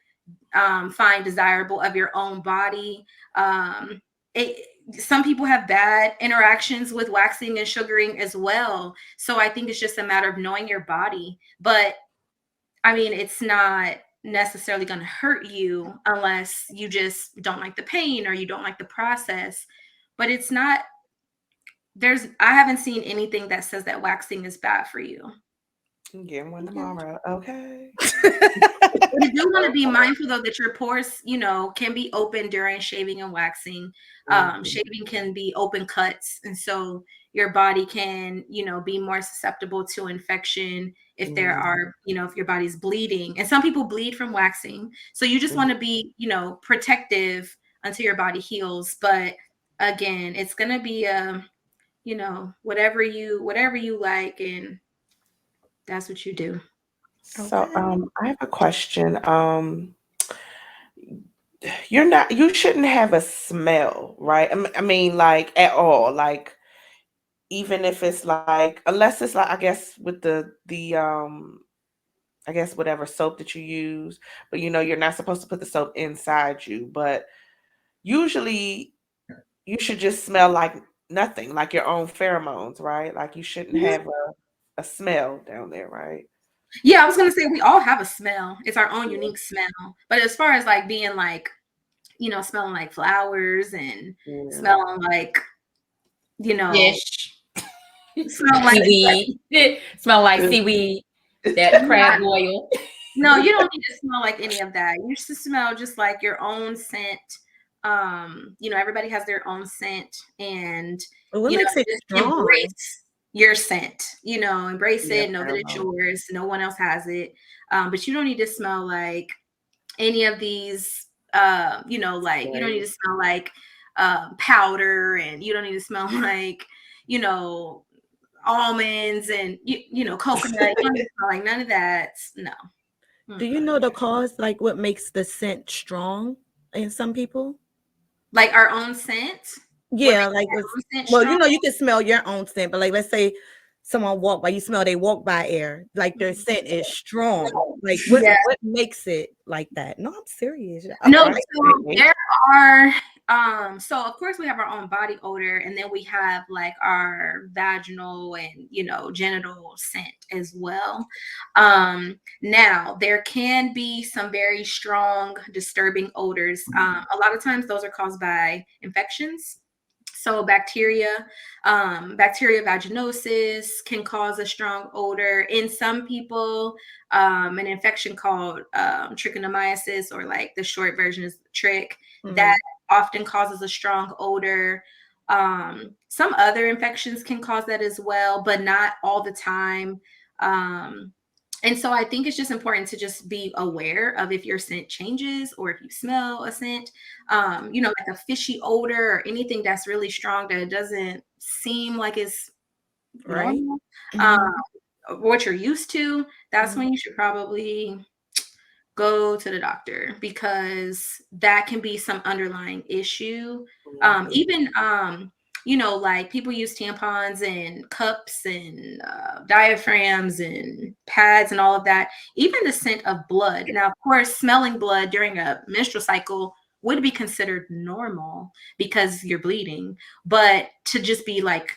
find desirable of your own body. some people have bad interactions with waxing and sugaring as well. So I think it's just a matter of knowing your body. But I mean, it's not necessarily going to hurt you unless you just don't like the pain or you don't like the process. But it's not, I haven't seen anything that says that waxing is bad for you. Get one tomorrow. Okay. You do want to be mindful though that your pores, can be open during shaving and waxing. Shaving can be open cuts, and so your body can, be more susceptible to infection if there are, if your body's bleeding. And some people bleed from waxing, so you just want to be, protective until your body heals. But again, it's gonna be whatever you like, and that's what you do. So I have a question. You shouldn't have a smell, right? I mean, like at all. Like even if it's like, unless it's like, I guess with the I guess whatever soap that you use, but you're not supposed to put the soap inside you. But usually you should just smell like nothing, like your own pheromones, right? Like you shouldn't have a smell down there, right? Yeah, I was gonna say we all have a smell. It's our own unique smell. But as far as like being like, smelling like flowers and smelling like, Fish. smell like seaweed. Smell like seaweed. That crab oil. No, you don't need to smell like any of that. You should smell just like your own scent. Everybody has their own scent, and what makes it strong? Embrace your scent. Embrace it. Know that it's yours. No one else has it. But you don't need to smell like any of these. You don't need to smell like powder, and you don't need to smell like almonds and coconut. You don't need to smell like none of that. No. Do you know the cause, like what makes the scent strong in some people? Like our own scent? Yeah, like you can smell your own scent, but like let's say someone walk by, you smell they walk by air, like their scent is strong. Like what makes it like that? No, I'm serious. No, so there are so of course we have our own body odor, and then we have like our vaginal and genital scent as well. Now there can be some very strong disturbing odors. A lot of times those are caused by infections. So bacteria vaginosis can cause a strong odor. In some people, an infection called trichomoniasis, or like the short version is trick, that often causes a strong odor. Some other infections can cause that as well, but not all the time. And so I think it's just important to just be aware of if your scent changes or if you smell a scent, like a fishy odor or anything that's really strong that it doesn't seem like it's normal, what you're used to. That's when you should probably go to the doctor, because that can be some underlying issue. Even like people use tampons and cups and diaphragms and pads and all of that. Even the scent of blood. Now, of course, smelling blood during a menstrual cycle would be considered normal because you're bleeding. But to just be like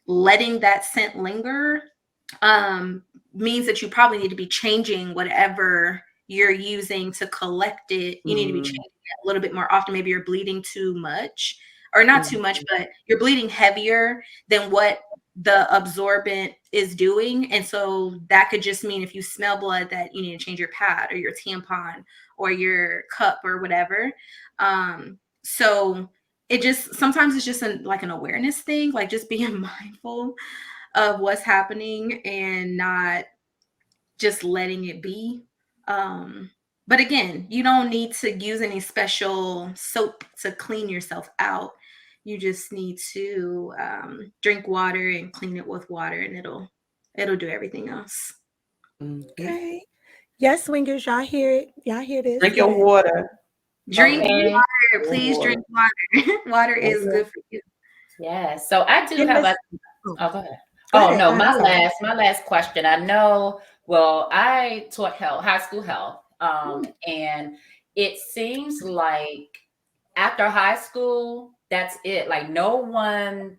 letting that scent linger means that you probably need to be changing whatever you're using to collect it. You need to be changing it a little bit more often. Maybe you're bleeding too much, or not too much, but you're bleeding heavier than what the absorbent is doing. And so that could just mean if you smell blood that you need to change your pad or your tampon or your cup or whatever. So it just, sometimes it's just like an awareness thing, like just being mindful of what's happening and not just letting it be. But again, you don't need to use any special soap to clean yourself out. You just need to drink water and clean it with water, and it'll do everything else. Okay. Yes, swingers, y'all hear it. Y'all hear this. Drink your water. Drink water. Please drink water. Water is good for you. Yeah. So I do have a go ahead. No, my last question. I know, well, I taught high school health. And it seems like after high school, that's it. Like no one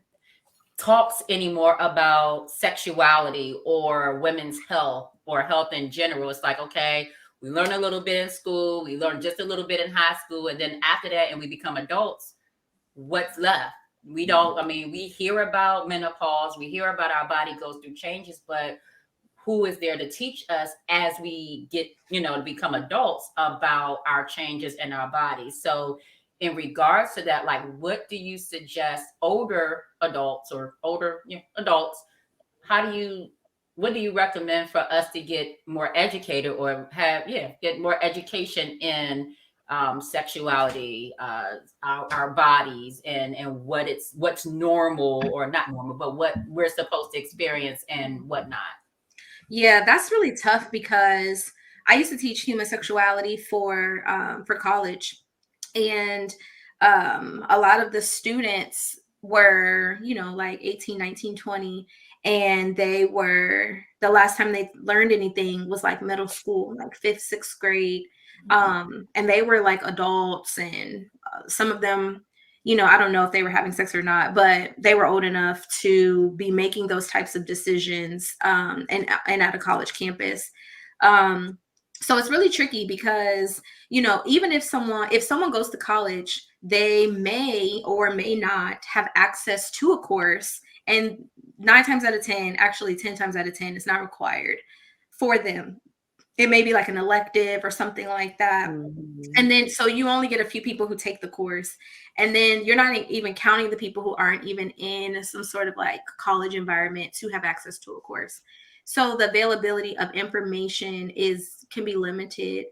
talks anymore about sexuality or women's health or health in general. It's like, okay, we learn a little bit in school, we learn just a little bit in high school, and then after that, and we become adults, what's left? We don't, I mean, we hear about menopause, we hear about our body goes through changes, but who is there to teach us as we get, to become adults about our changes in our bodies? So in regards to that, like, what do you suggest older adults or older adults, what do you recommend for us to get more educated or get more education in sexuality, our bodies, and what's normal or not normal, but what we're supposed to experience and whatnot? Yeah, that's really tough because I used to teach human sexuality for college, and a lot of the students were, like 18, 19, 20, and the last time they learned anything was like middle school, like 5th, 6th grade. And they were like adults, and some of them, I don't know if they were having sex or not, but they were old enough to be making those types of decisions, and at a college campus. So it's really tricky because, even if someone goes to college, they may or may not have access to a course, and 9 times out of 10, actually 10 times out of 10, it's not required for them. It may be like an elective or something like that. Mhm. And then, so you only get a few people who take the course. And then you're not even counting the people who aren't even in some sort of like college environment to have access to a course. So the availability of information can be limited.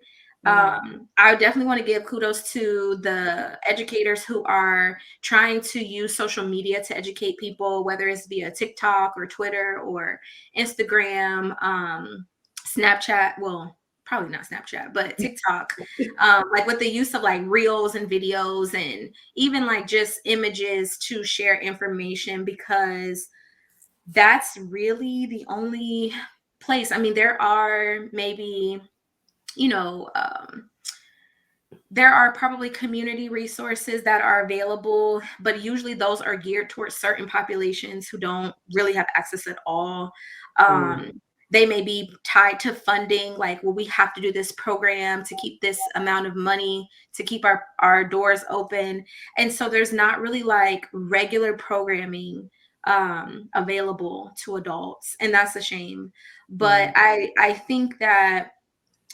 I definitely want to give kudos to the educators who are trying to use social media to educate people, whether it's via TikTok or Twitter or Instagram, Snapchat. Well, probably not Snapchat, but TikTok, like with the use of like reels and videos and even like just images to share information, because that's really the only place. I mean, there are maybe, there are probably community resources that are available, but usually those are geared towards certain populations who don't really have access at all. They may be tied to funding, like, well, we have to do this program to keep this amount of money to keep our doors open. And so there's not really like regular programming available to adults. And that's a shame. But I think that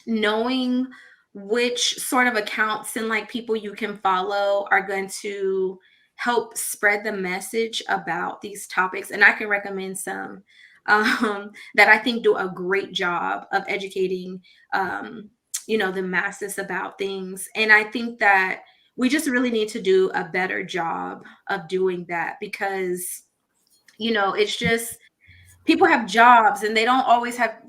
knowing which sort of accounts and like people you can follow are going to help spread the message about these topics. And I can recommend some that I think do a great job of educating, the masses about things. And I think that we just really need to do a better job of doing that, because, it's just, people have jobs and they don't always have,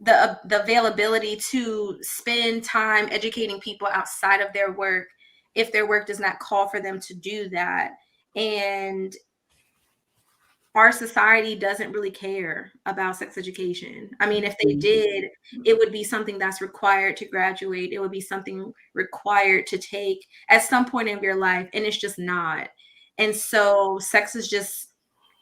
the availability to spend time educating people outside of their work if their work does not call for them to do that. And our society doesn't really care about sex education. I mean, if they did, it would be something that's required to graduate. It would be something required to take at some point in your life, and it's just not. And so sex is just,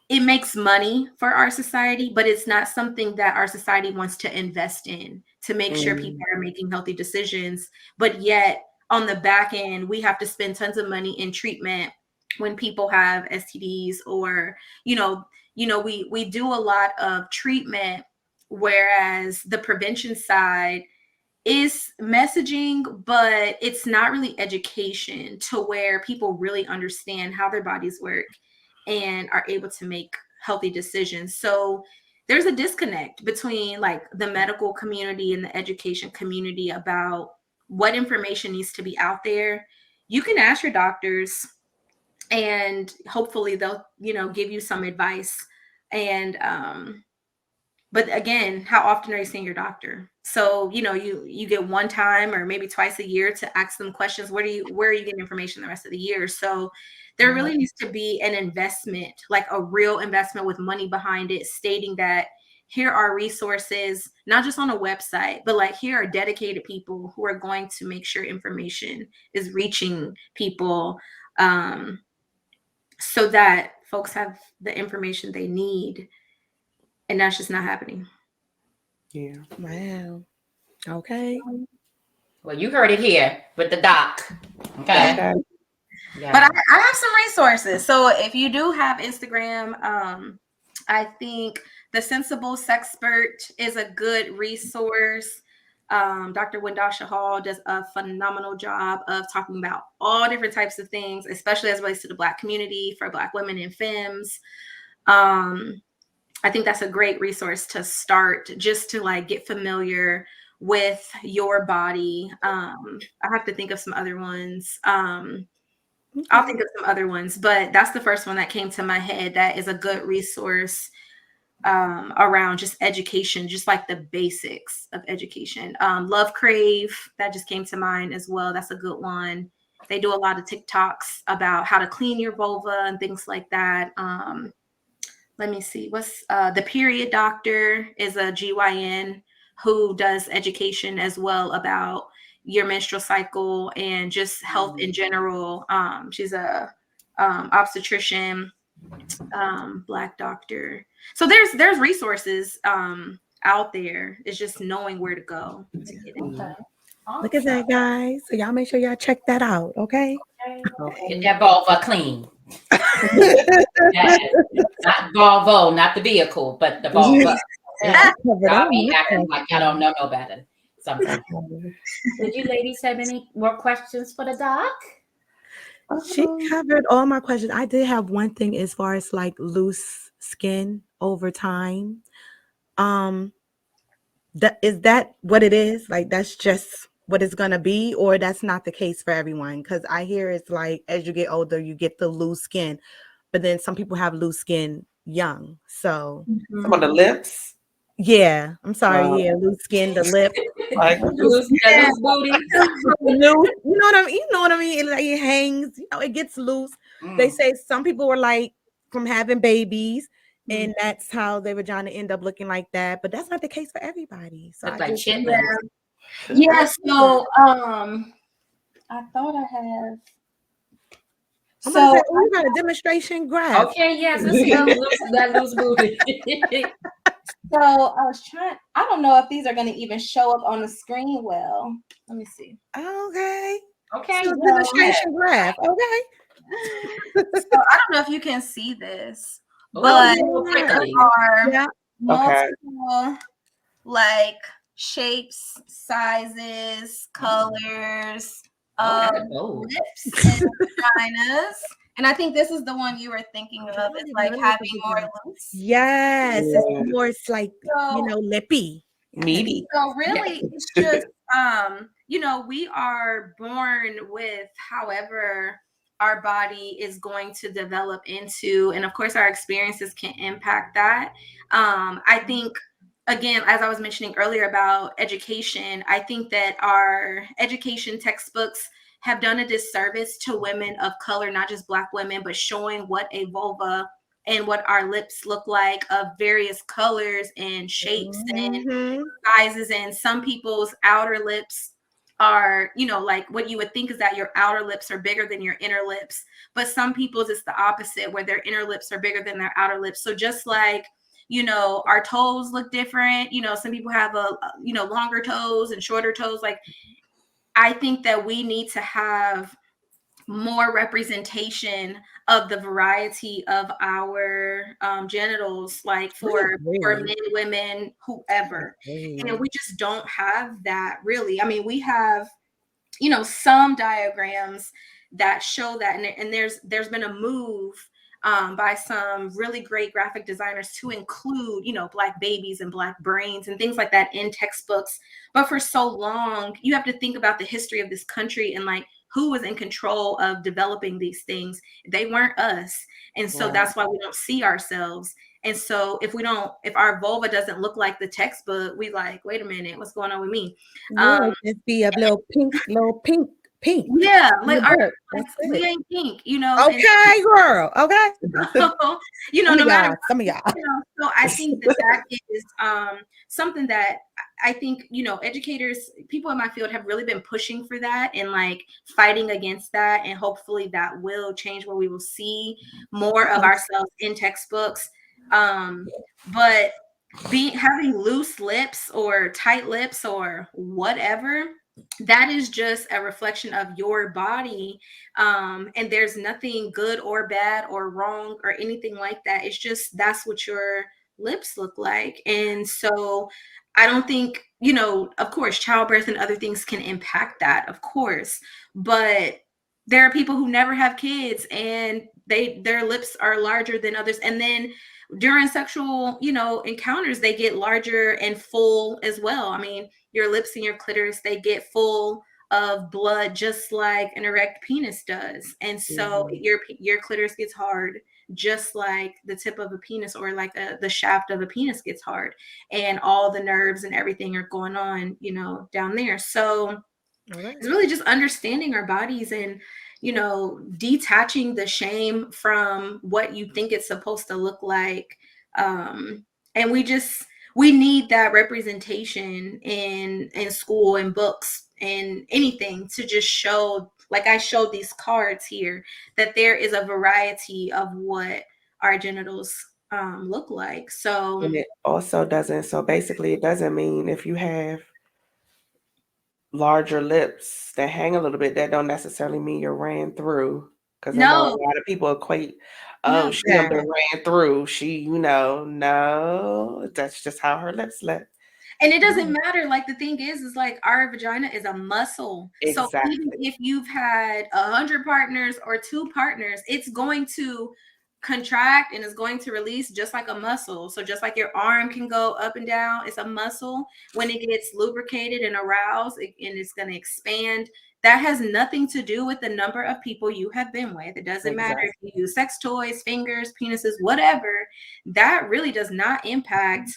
it makes money for our society, but it's not something that our society wants to invest in to make sure people are making healthy decisions. But yet on the back end, we have to spend tons of money in treatment when people have STDs, or, we do a lot of treatment, whereas the prevention side is messaging, but it's not really education to where people really understand how their bodies work and are able to make healthy decisions. So there's a disconnect between like the medical community and the education community about what information needs to be out there. You can ask your doctors and hopefully they'll, give you some advice. And but again, how often are you seeing your doctor? So, you get one time or maybe twice a year to ask them questions. Where are you getting information the rest of the year? So there really needs to be an investment, like a real investment with money behind it, stating that here are resources, not just on a website, but like here are dedicated people who are going to make sure information is reaching people so that folks have the information they need, and that's just not happening. Yeah. Wow. Okay. Well, you heard it here with the doc. Okay. Okay. Yeah. But I have some resources. So if you do have Instagram, I think the Sensible Sexpert is a good resource. Dr. Windasha Hall does a phenomenal job of talking about all different types of things, especially as it relates to the Black community, for Black women and femmes. I think that's a great resource to start, just to like get familiar with your body. I have to think of some other ones. I'll think of some other ones, but that's the first one that came to my head. That is a good resource around just education, just like the basics of education. Love Crave, that just came to mind as well. That's a good one. They do a lot of TikToks about how to clean your vulva and things like that. Let me see. What's the Period Doctor is a GYN who does education as well about your menstrual cycle and just health in general. She's a obstetrician, Black doctor. So there's resources out there. It's just knowing where to go to get it. Okay. Look at that, guys. So y'all make sure y'all check that out, okay? Get that vulva clean. Yes. Not Volvo, not the vehicle, but the vulva. Y'all be acting like y'all don't know no better. Sometimes. Did you ladies have any more questions for the doc? She covered all my questions. I did have one thing as far as like loose skin over time. Is that what it is? Like that's just what it's gonna be, or that's not the case for everyone? Because I hear it's like as you get older, you get the loose skin, but then some people have loose skin young. So Some of the lips. yeah, I'm sorry. Yeah, loose skin, the lip, Like Loose booty. loose. You know what I mean? You know what I mean? It hangs. You know, it gets loose. They say some people were like from having babies, and that's how their vagina end up looking like that. But that's not the case for everybody. So Look I like just, chitlins. Yeah. So I thought I have. I'm gonna say, oh, you got a demonstration graph. Okay, yes, let's see that loose booty. So I was trying. I don't know if these are going to even show up on the screen well. Let me see. Okay. Okay. So demonstration graph. Okay. So I don't know if you can see this, Oh, but yeah. there are Okay. multiple like shapes, sizes, colors of lips and vaginas. And I think this is the one you were thinking of. It's like having more loose. Yes, it's more like lippy, meaty. So really, it's just we are born with however our body is going to develop into, and of course, our experiences can impact that. I think. Again, as I was mentioning earlier about education, I think that our education textbooks have done a disservice to women of color, not just Black women, but showing what a vulva and what our lips look like of various colors and shapes and sizes. And some people's outer lips are, like what you would think is that your outer lips are bigger than your inner lips. But some people's it's the opposite, where their inner lips are bigger than their outer lips. So just like our toes look different. Some people have longer toes and shorter toes. Like, I think that we need to have more representation of the variety of our genitals, like for men, women, whoever. And we just don't have that really. I mean, we have, some diagrams that show that, and there's been a move by some really great graphic designers to include, Black babies and Black brains and things like that in textbooks. But for so long, you have to think about the history of this country and like who was in control of developing these things. They weren't us. And so that's why we don't see ourselves. And so if our vulva doesn't look like the textbook, we like, wait a minute, what's going on with me? Just be a little pink pink. Yeah, in like the our book. like That's we it. ain't pink, you know. Okay, girl. Okay. And you know, Some no of matter y'all. Some of y'all. you know, so I think that that is something that I think, you know, educators, people in my field have really been pushing for that and like fighting against that. And hopefully that will change where we will see more of ourselves in textbooks. But having loose lips or tight lips or whatever, that is just a reflection of your body. And there's nothing good or bad or wrong or anything like that. It's just that's what your lips look like. And so I don't think, you know, of course, childbirth and other things can impact that, of course, but there are people who never have kids and their lips are larger than others. And then during sexual, you know, encounters, they get larger and full as well. I mean, your lips and your clitoris, they get full of blood just like an erect penis does. And so your clitoris gets hard just like the tip of a penis, or like the shaft of a penis gets hard, and all the nerves and everything are going on, you know, down there. So it's really just understanding our bodies and, you know, detaching the shame from what you think it's supposed to look like. And we need that representation in school and books and anything to just show, like I showed these cards here, that there is a variety of what our genitals look like. So, and it also doesn't. So basically, it doesn't mean if you have larger lips that hang a little bit, that don't necessarily mean you're ran through. Because I know a no, lot of people equate, no. she done been ran through. She, you know, no, that's just how her lips look. And it doesn't matter. Like the thing is like our vagina is a muscle. So Exactly. even if you've had 100 partners or 2 partners, it's going to contract and it's going to release just like a muscle. So just like your arm can go up and down, it's a muscle. When it gets lubricated and aroused, and it's going to expand. That has nothing to do with the number of people you have been with. It doesn't matter if you use sex toys, fingers, penises, whatever. That really does not impact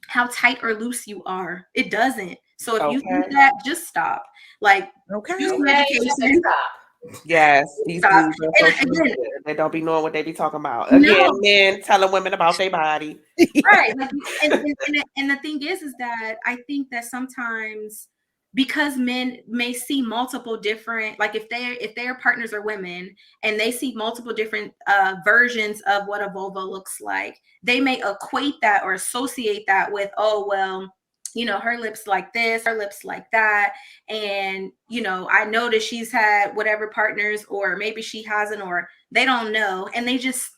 how tight or loose you are. It doesn't. So if you think that, just stop. Like, do some education. Stop. Yes, these Stop. dudes on And social again, media, they don't be knowing what they be talking about. no. Again, men telling women about their body. Right. Like, and the thing is that I think that sometimes, because men may see multiple different, like if their partners are women and they see multiple different versions of what a vulva looks like, they may equate that or associate that with, oh, well, you know, her lips like this, her lips like that. And, you know, I noticed she's had whatever partners, or maybe she hasn't, or they don't know. And they just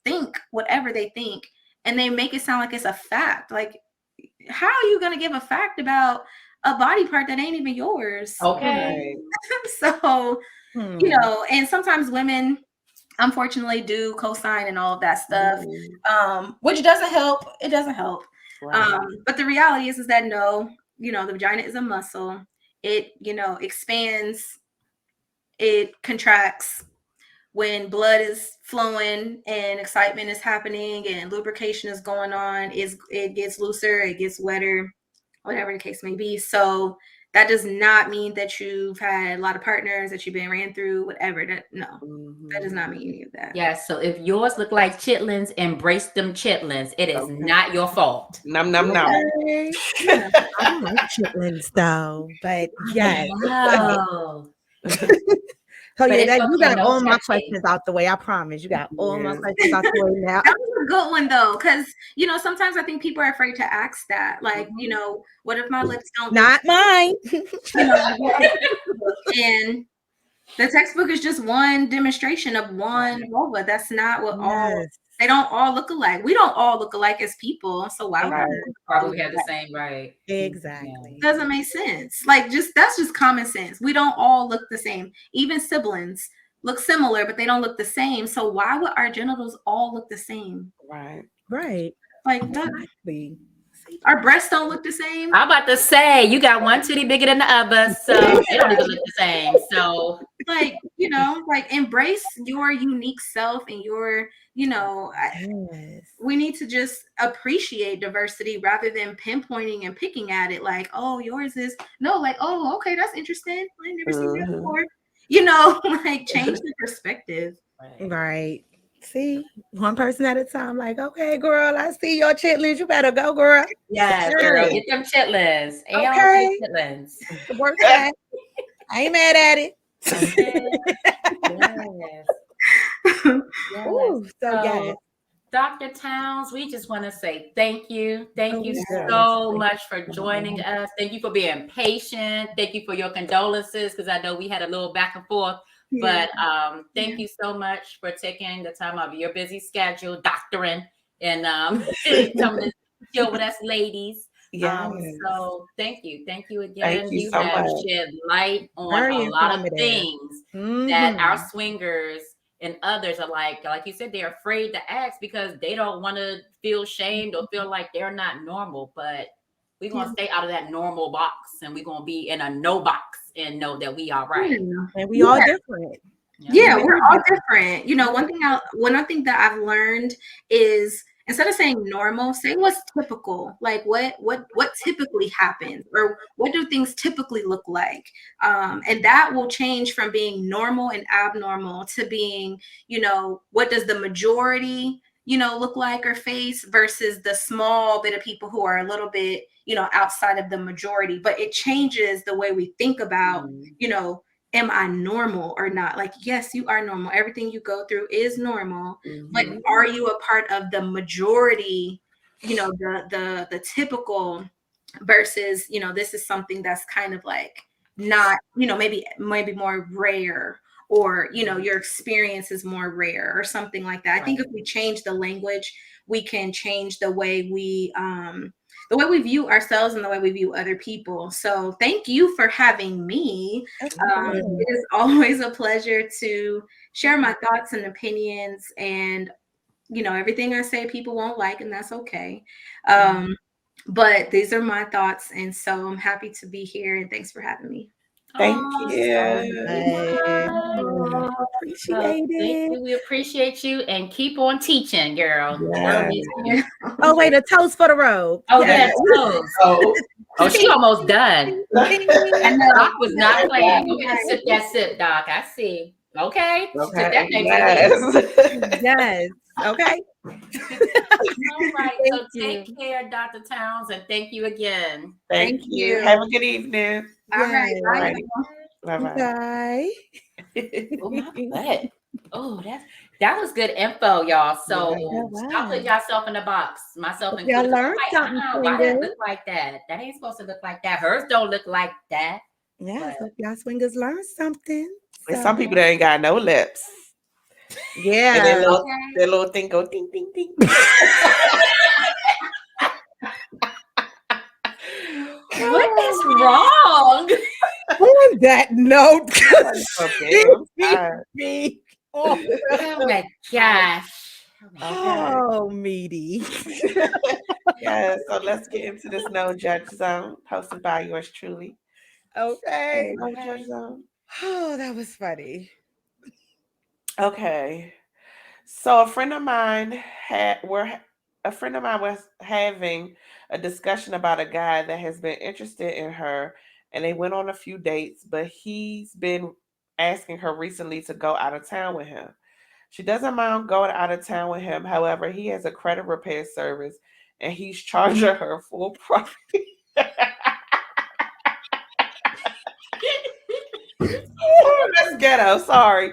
think whatever they think, and they make it sound like it's a fact. Like, how are you going to give a fact about a body part that ain't even yours? Okay. So, you know, and sometimes women unfortunately do co-sign and all of that stuff, which doesn't help. It doesn't help. Right. But the reality is that no, you know, the vagina is a muscle. It, you know, expands, it contracts. When blood is flowing and excitement is happening and lubrication is going on, it gets looser, it gets wetter, whatever the case may be. So that does not mean that you've had a lot of partners, that you've been ran through, whatever. That does not mean any of that. Yes. So if yours look like chitlins, embrace them chitlins. It is not your fault. Num num num. I don't like chitlins though, but yes. Wow. So But yeah, it's you okay, got no all my touching. questions out the way. I promise. You got all my questions out the way now. That was a good one though, because you know sometimes I think people are afraid to ask that. Like, you know, what if my lips don't? Not mine. You know, and the textbook is just one demonstration of one vulva. That's not what all. They don't all look alike. We don't all look alike as people. So why would probably have the same right? Exactly. Doesn't make sense. Like, that's just common sense. We don't all look the same. Even siblings look similar, but they don't look the same. So why would our genitals all look the same? Right. Right. Like that. Exactly. Our breasts don't look the same. I'm about to say you got one titty bigger than the other, so they don't even look the same. So like, like embrace your unique self and your, Yes. we need to just appreciate diversity rather than pinpointing and picking at it like, oh, yours is no, like, oh, okay, that's interesting. I never seen that before. Like change the perspective. Right. See, one person at a time. Like, okay, girl, I see your chitlins. You better go, girl. yes, girl, get them chitlins. Okay. Chitlins. The work that. I ain't mad at it. Yes. Ooh, so yes. Dr. Towns, we just want to say thank you. Thank you yes. so much for joining us. Thank you for being patient. Thank you for your condolences, because I know we had a little back and forth. Yeah. But thank you so much for taking the time out of your busy schedule, doctoring, and coming to chill with us ladies. Yes. So thank you again. Thank you so have much. shed light on Very a lot of informative. things that our swingers and others are like you said, they're afraid to ask because they don't want to feel shamed or feel like they're not normal. But we're going to stay out of that normal box, and we're going to be in a no box and know that we are right. And we all different. Yeah, we're all different. One thing that I've learned is instead of saying normal, say what's typical. Like what typically happens, or what do things typically look like? And that will change from being normal and abnormal to being, what does the majority, look like or face versus the small bit of people who are a little bit, outside of the majority. But it changes the way we think about, am I normal or not? Like, yes, you are normal. Everything you go through is normal. But are you a part of the majority, the typical versus, this is something that's kind of like not, maybe more rare, or, your experience is more rare or something like that. I think if we change the language, we can change the way we view ourselves and the way we view other people. So thank you for having me. It is always a pleasure to share my thoughts and opinions, and everything I say people won't like, and that's okay. But these are my thoughts, and so I'm happy to be here, and thanks for having me. Thank you. Appreciate it. We appreciate you, and keep on teaching, girl. Yes. Oh, wait, a toast for the road. Oh, yeah, toast. Oh, she almost done. And Doc was not playing. Go ahead and sip that sip, Doc. I see. Okay. Sip that thing. Yes. Okay. All right. So take care, Dr. Towns, and thank you again. Thank you. Have a good evening. All right. Bye. Bye. Oh, my butt. Oh, that was good info, y'all. So stop putting yourself in the box. Myself included. Y'all learned something. Why does it look like that? That ain't supposed to look like that. Hers don't look like that. Yeah, so y'all swingers learned something. There's some people that ain't got no lips. Yeah. And their little thing go ding, ding, ding. What is wrong? On that note, oh my gosh. Oh, meaty. Yeah, so let's get into this No Judge Zone, hosted by yours truly. Okay. No Judge Zone. Oh, that was funny. Okay. So a friend of mine was having a discussion about a guy that has been interested in her, and they went on a few dates, but he's been asking her recently to go out of town with him. She doesn't mind going out of town with him. However, he has a credit repair service, and he's charging her full price. That's ghetto. Sorry.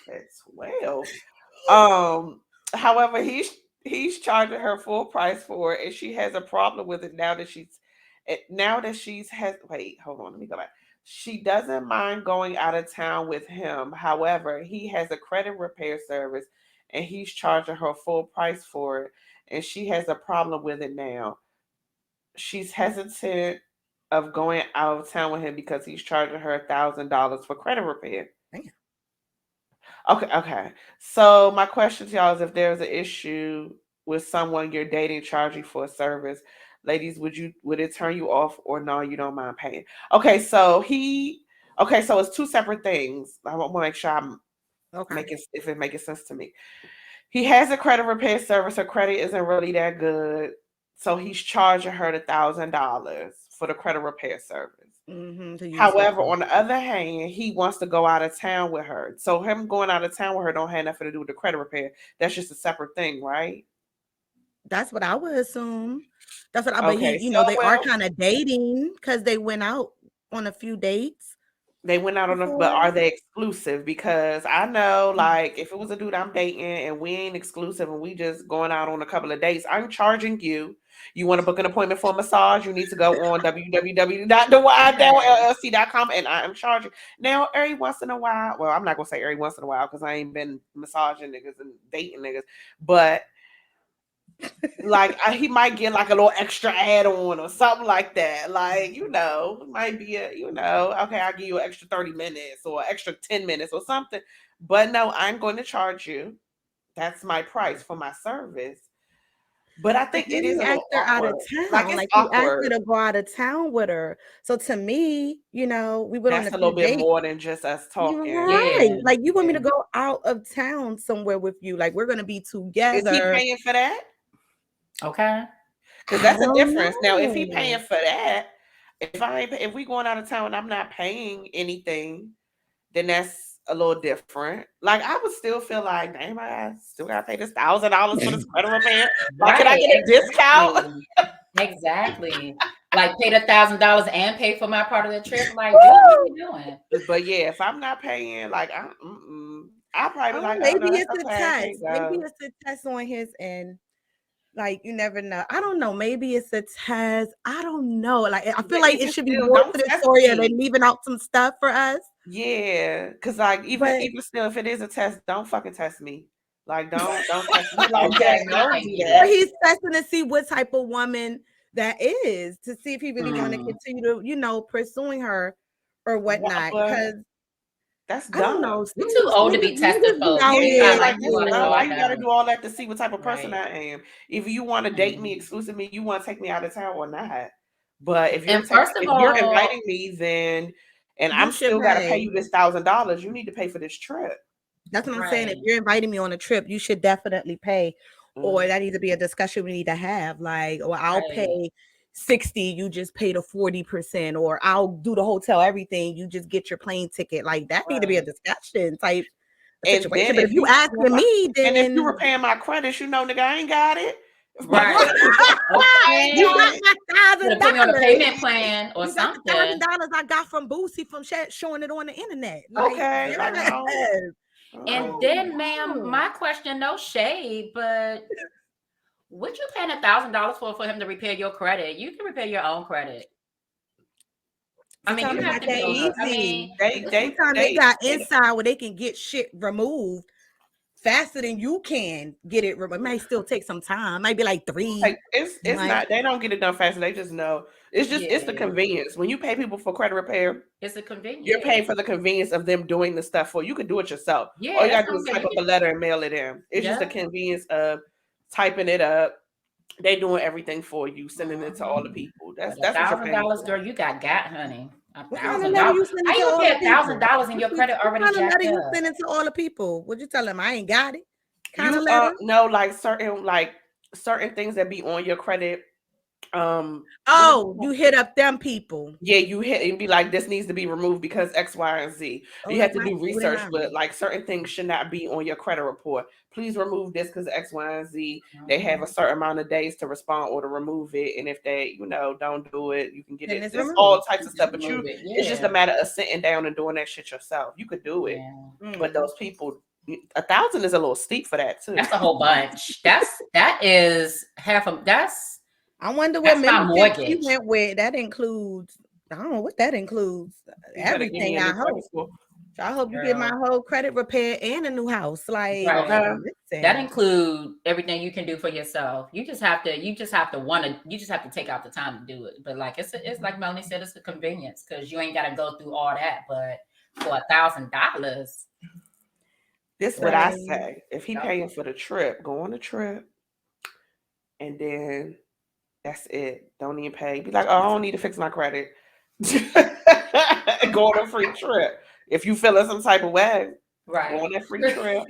That's 12. However, he's charging her full price for it, and she has a problem with it now that wait, hold on, let me go back. She doesn't mind going out of town with him. However, he has a credit repair service, and he's charging her full price for it, and she has a problem with it now. She's hesitant of going out of town with him because he's charging her $1,000 for credit repair. Damn. Okay. So my question to y'all is, if there's an issue with someone you're dating charge you for a service? Ladies, would it turn you off or no, you don't mind paying? Okay, so it's two separate things. I want to make sure I'm making if it making sense to me. He has a credit repair service. Her credit isn't really that good, so he's charging her $1,000 for the credit repair service. However, on the other hand, he wants to go out of town with her. So him going out of town with her don't have nothing to do with the credit repair. That's just a separate thing, right? That's what I would assume. That's what but they are kind of dating because they went out on a few dates. They went out on but are they exclusive? Because I know, like, if it was a dude I'm dating and we ain't exclusive and we just going out on a couple of dates, I'm charging you. You want to book an appointment for a massage, you need to go on www.thewilddownllc.com and I am charging. Now, every once in a while, well, I'm not going to say every once in a while because I ain't been massaging niggas and dating niggas, but like he might get like a little extra add-on or something like that. Like, it might be okay, I'll give you an extra 30 minutes or extra 10 minutes or something. But no, I'm going to charge you. That's my price for my service. But I think it is a little out of town. Like he asked her to go out of town with her. So to me, we went that's on a little bit more than just us talking. Right. Yeah. Like you want me to go out of town somewhere with you. Like we're gonna be together. Is he paying for that? Okay. Because that's a difference. Now, if he paying for that, if we going out of town and I'm not paying anything, then that's a little different. Like I would still feel like, damn, I still gotta pay this $1,000 for this credit repair. Like, can I get a discount? Exactly. Like pay the $1,000 and pay for my part of the trip. Like, what are you doing? But yeah, if I'm not paying, like I'll probably be like, maybe it's a test. Maybe it's a test on his end. Like, you never know. I don't know. Maybe it's a test. I don't know. Like, I feel like it should be more to the story and they leaving out some stuff for us. Yeah, because like even still, if it is a test, don't fucking test me. Like, don't test me like that. Don't do that. But he's testing to see what type of woman that is, to see if he really want to continue to, pursuing her or whatnot. Because that's dumb. I don't know. You're too old to be tested, folks. Why you gotta do all that to see what type of person I am? If you want to date me exclusively, you want to take me out of town or not. But if you're inviting me, then I'm still gotta pay you this $1,000, you need to pay for this trip. That's what I'm saying. If you're inviting me on a trip, you should definitely pay. Or that needs to be a discussion we need to have. Like, or I'll pay 60, you just pay the 40%, or I'll do the hotel, everything, you just get your plane ticket. Like that need to be a discussion type situation. But if you asking me, then and if you were paying my credits, nigga, I ain't got it. Right. Okay. You got $1,000. Put me on a payment plan or something. $1,000 I got from Boosie from showing it on the internet. Okay. And then, ma'am, my question, no shade, but what you paying $1,000 for him to repair your credit? You can repair your own credit. I mean, you have to be easy. I mean, they got inside where they can get shit removed faster than you can get it. It might still take some time. Might be like 3. Like it's not. They don't get it done faster. They just know. It's just it's the convenience. When you pay people for credit repair, it's the convenience. You're paying for the convenience of them doing the stuff for you. You can do it yourself. Yeah, all you gotta do is type up a letter and mail it in. It's just the convenience of typing it up. They doing everything for you, sending it to all the people. That's $1,000, girl. You got honey. $1,000. How you pay $1,000 and your credit already jacked up? What kind of letter you sending to all the people? Would you tell them I ain't got it? Kind of letter? No, like certain things that be on your credit. You hit up them people. Yeah, you hit and be like, this needs to be removed because X, Y, and Z. You have to do research, but like certain things should not be on your credit report. Please remove this because X, Y, and Z. They have a certain amount of days to respond or to remove it, and if they, don't do it, you can get it. There's all types of stuff, but it's just a matter of sitting down and doing that shit yourself. You could do it, but those people. 1,000 is a little steep for that too. That's a whole bunch. That is half of that's. I wonder what membership you went with. That includes. I don't know what that includes. Everything. I hope. So I hope you get my whole credit repair and a new house. Like that includes everything you can do for yourself. You just have to take out the time to do it. But like it's like Melanie said, it's a convenience because you ain't got to go through all that. But for $1,000. This is what I say. If he paying for the trip, go on the trip. and then that's it. Don't even pay. Be like, oh, I don't need to fix my credit. Go on a free trip. If you feeling some type of way, Right. go on that free trip,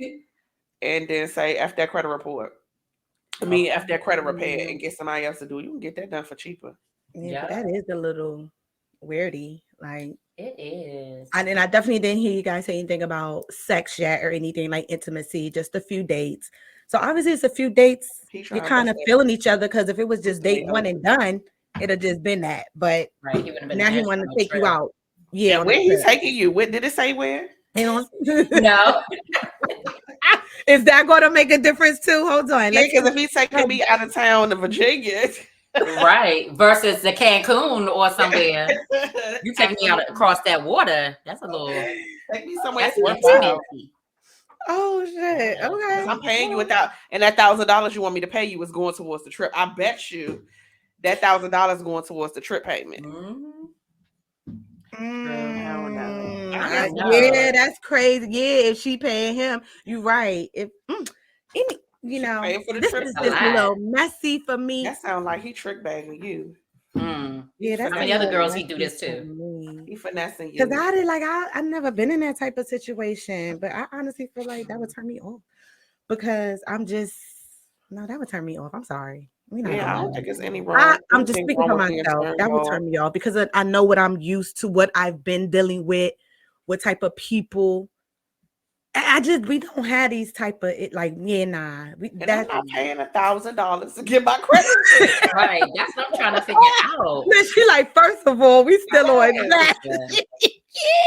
and then say F that credit report. F that credit repair, and get somebody else to do it. You can get that done for cheaper. Yeah, but that is a little weirdy. Like, it is. And I definitely didn't hear you guys say anything about sex yet or anything like intimacy, just a few dates. So obviously it's a few dates. You're kind of feeling each other, because if it was just date one and done, it'd have just been that. But right, he been now he wanted to take you out. Yeah. And where he's taking you? Where did it say where? No. Is that going to make a difference too? Hold on. Yeah, because if he's taking me out of town to Virginia. Right. Versus the Cancun or somewhere. You take me out across that water. That's a little. Take me somewhere worthwhile. Oh shit. Okay. I'm paying you $1,000, and that $1,000 you want me to pay you is going towards the trip. I bet you that $1,000 is going towards the trip payment. Yeah, that's crazy. Yeah, if she paying him, you're right. If you know, this is just a little messy for me. That sounds like he trick bagging you. Yeah, that's how many other girls he do this too. He finessing you. Because I've never been in that type of situation, but I honestly feel like that would turn me off, because that would turn me off. I'm sorry. I don't think it's any wrong. I'm just speaking for myself. That would turn me off, because I know what I'm used to, what I've been dealing with, what type of people. We don't have these type of I'm not paying $1,000 to get my credit. Right, that's what I'm trying to figure out. She like, first of all, we still on that. So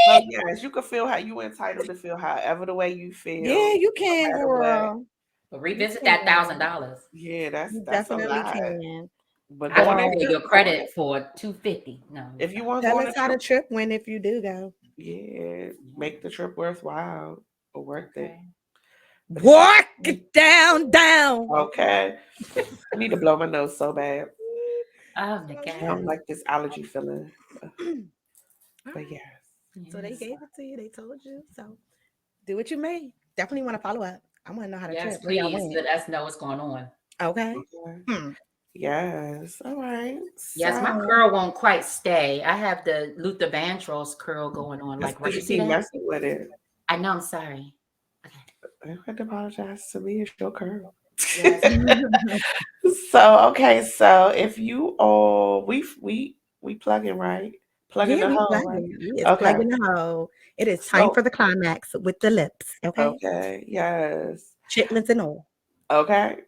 yes, you can feel how you entitled to feel however the way you feel. Yeah, you can, girl. But revisit that $1,000. Yeah, that's definitely a lot. can. But I want to get your credit for $250. No, if you want to tell us how the trip went if you do go. Yeah, make the trip worthwhile or worth it. Walk it down. Okay. I need to blow my nose so bad. Oh my God. I don't like this allergy feeling. But yes. So they gave it to you. They told you. So do what you may. Definitely want to follow up. I want to know how to trip. Please let us know what's going on. Okay. Yes. All right. Yes, my curl won't quite stay. I have the Luther Vandross curl going on. Like, right, you see that? Messing with it. I know. I'm sorry. I have to apologize to me. It's your curl. Yes. So if you all we plugging, right? Plugging the hole, right? Yes, plugging the hole. It is time for the climax with the lips. Okay. Okay. Yes. Chitlins and all. Okay.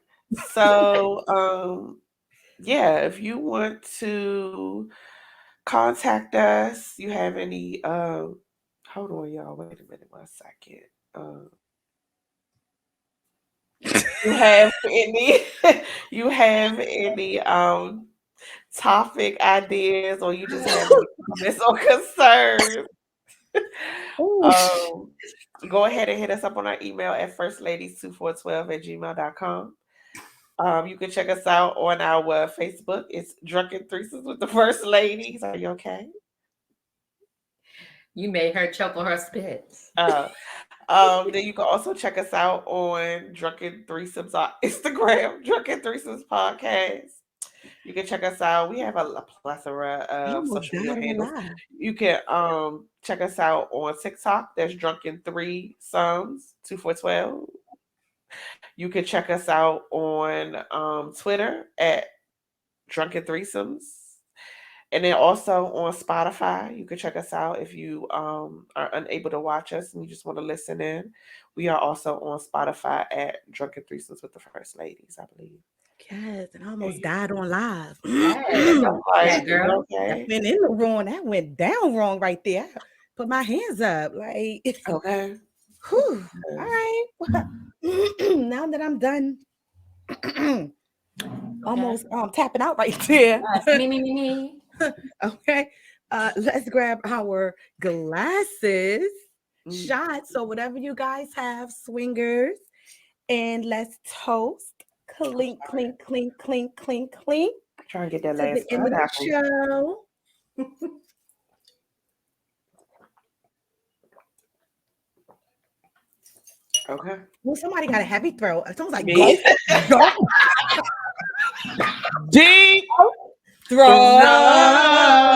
So if you want to contact us, you have any hold on, y'all. Wait a minute, 1 second. You have any topic ideas, or you just have any comments or concerns? Go ahead and hit us up on our email at firstladies2412@gmail.com. You can check us out on our Facebook. It's Drunken Threesomes with the First Ladies. Are you okay? You made her choke on her spit. Then you can also check us out on Drunken Threesomes on Instagram, Drunken Threesomes Podcast. You can check us out. We have a plethora of social media handles. You can check us out on TikTok. That's Drunken Threesomes 2412. You can check us out on Twitter at Drunken Threesomes. And then also on Spotify, you can check us out if you are unable to watch us and you just want to listen in. We are also on Spotify at Drunken Threesomes with the First Ladies, I believe. Yes, and I almost died on live. That girl. That went in the wrong. That went down wrong right there. I put my hands up. Like, okay. Whew. All right. Now that I'm done, almost tapping out right there. Me. Okay. Let's grab our glasses, shots. So whatever you guys have, swingers, and let's toast. Clink, clink, clink, clink, clink, clink. Try and get that last end of the show. Okay. Well, somebody got a heavy throat. Someone's like, me. Go. Deep throat.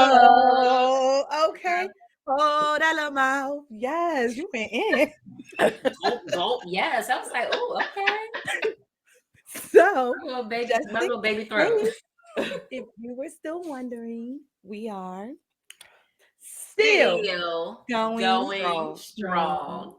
throat. Okay. Oh, that little mouth. Yes, you went in. Gulp. Yes, I was like, oh, okay. So, My little baby, just my in little baby throat. case, if you were still wondering, we are still Still going going strong. strong.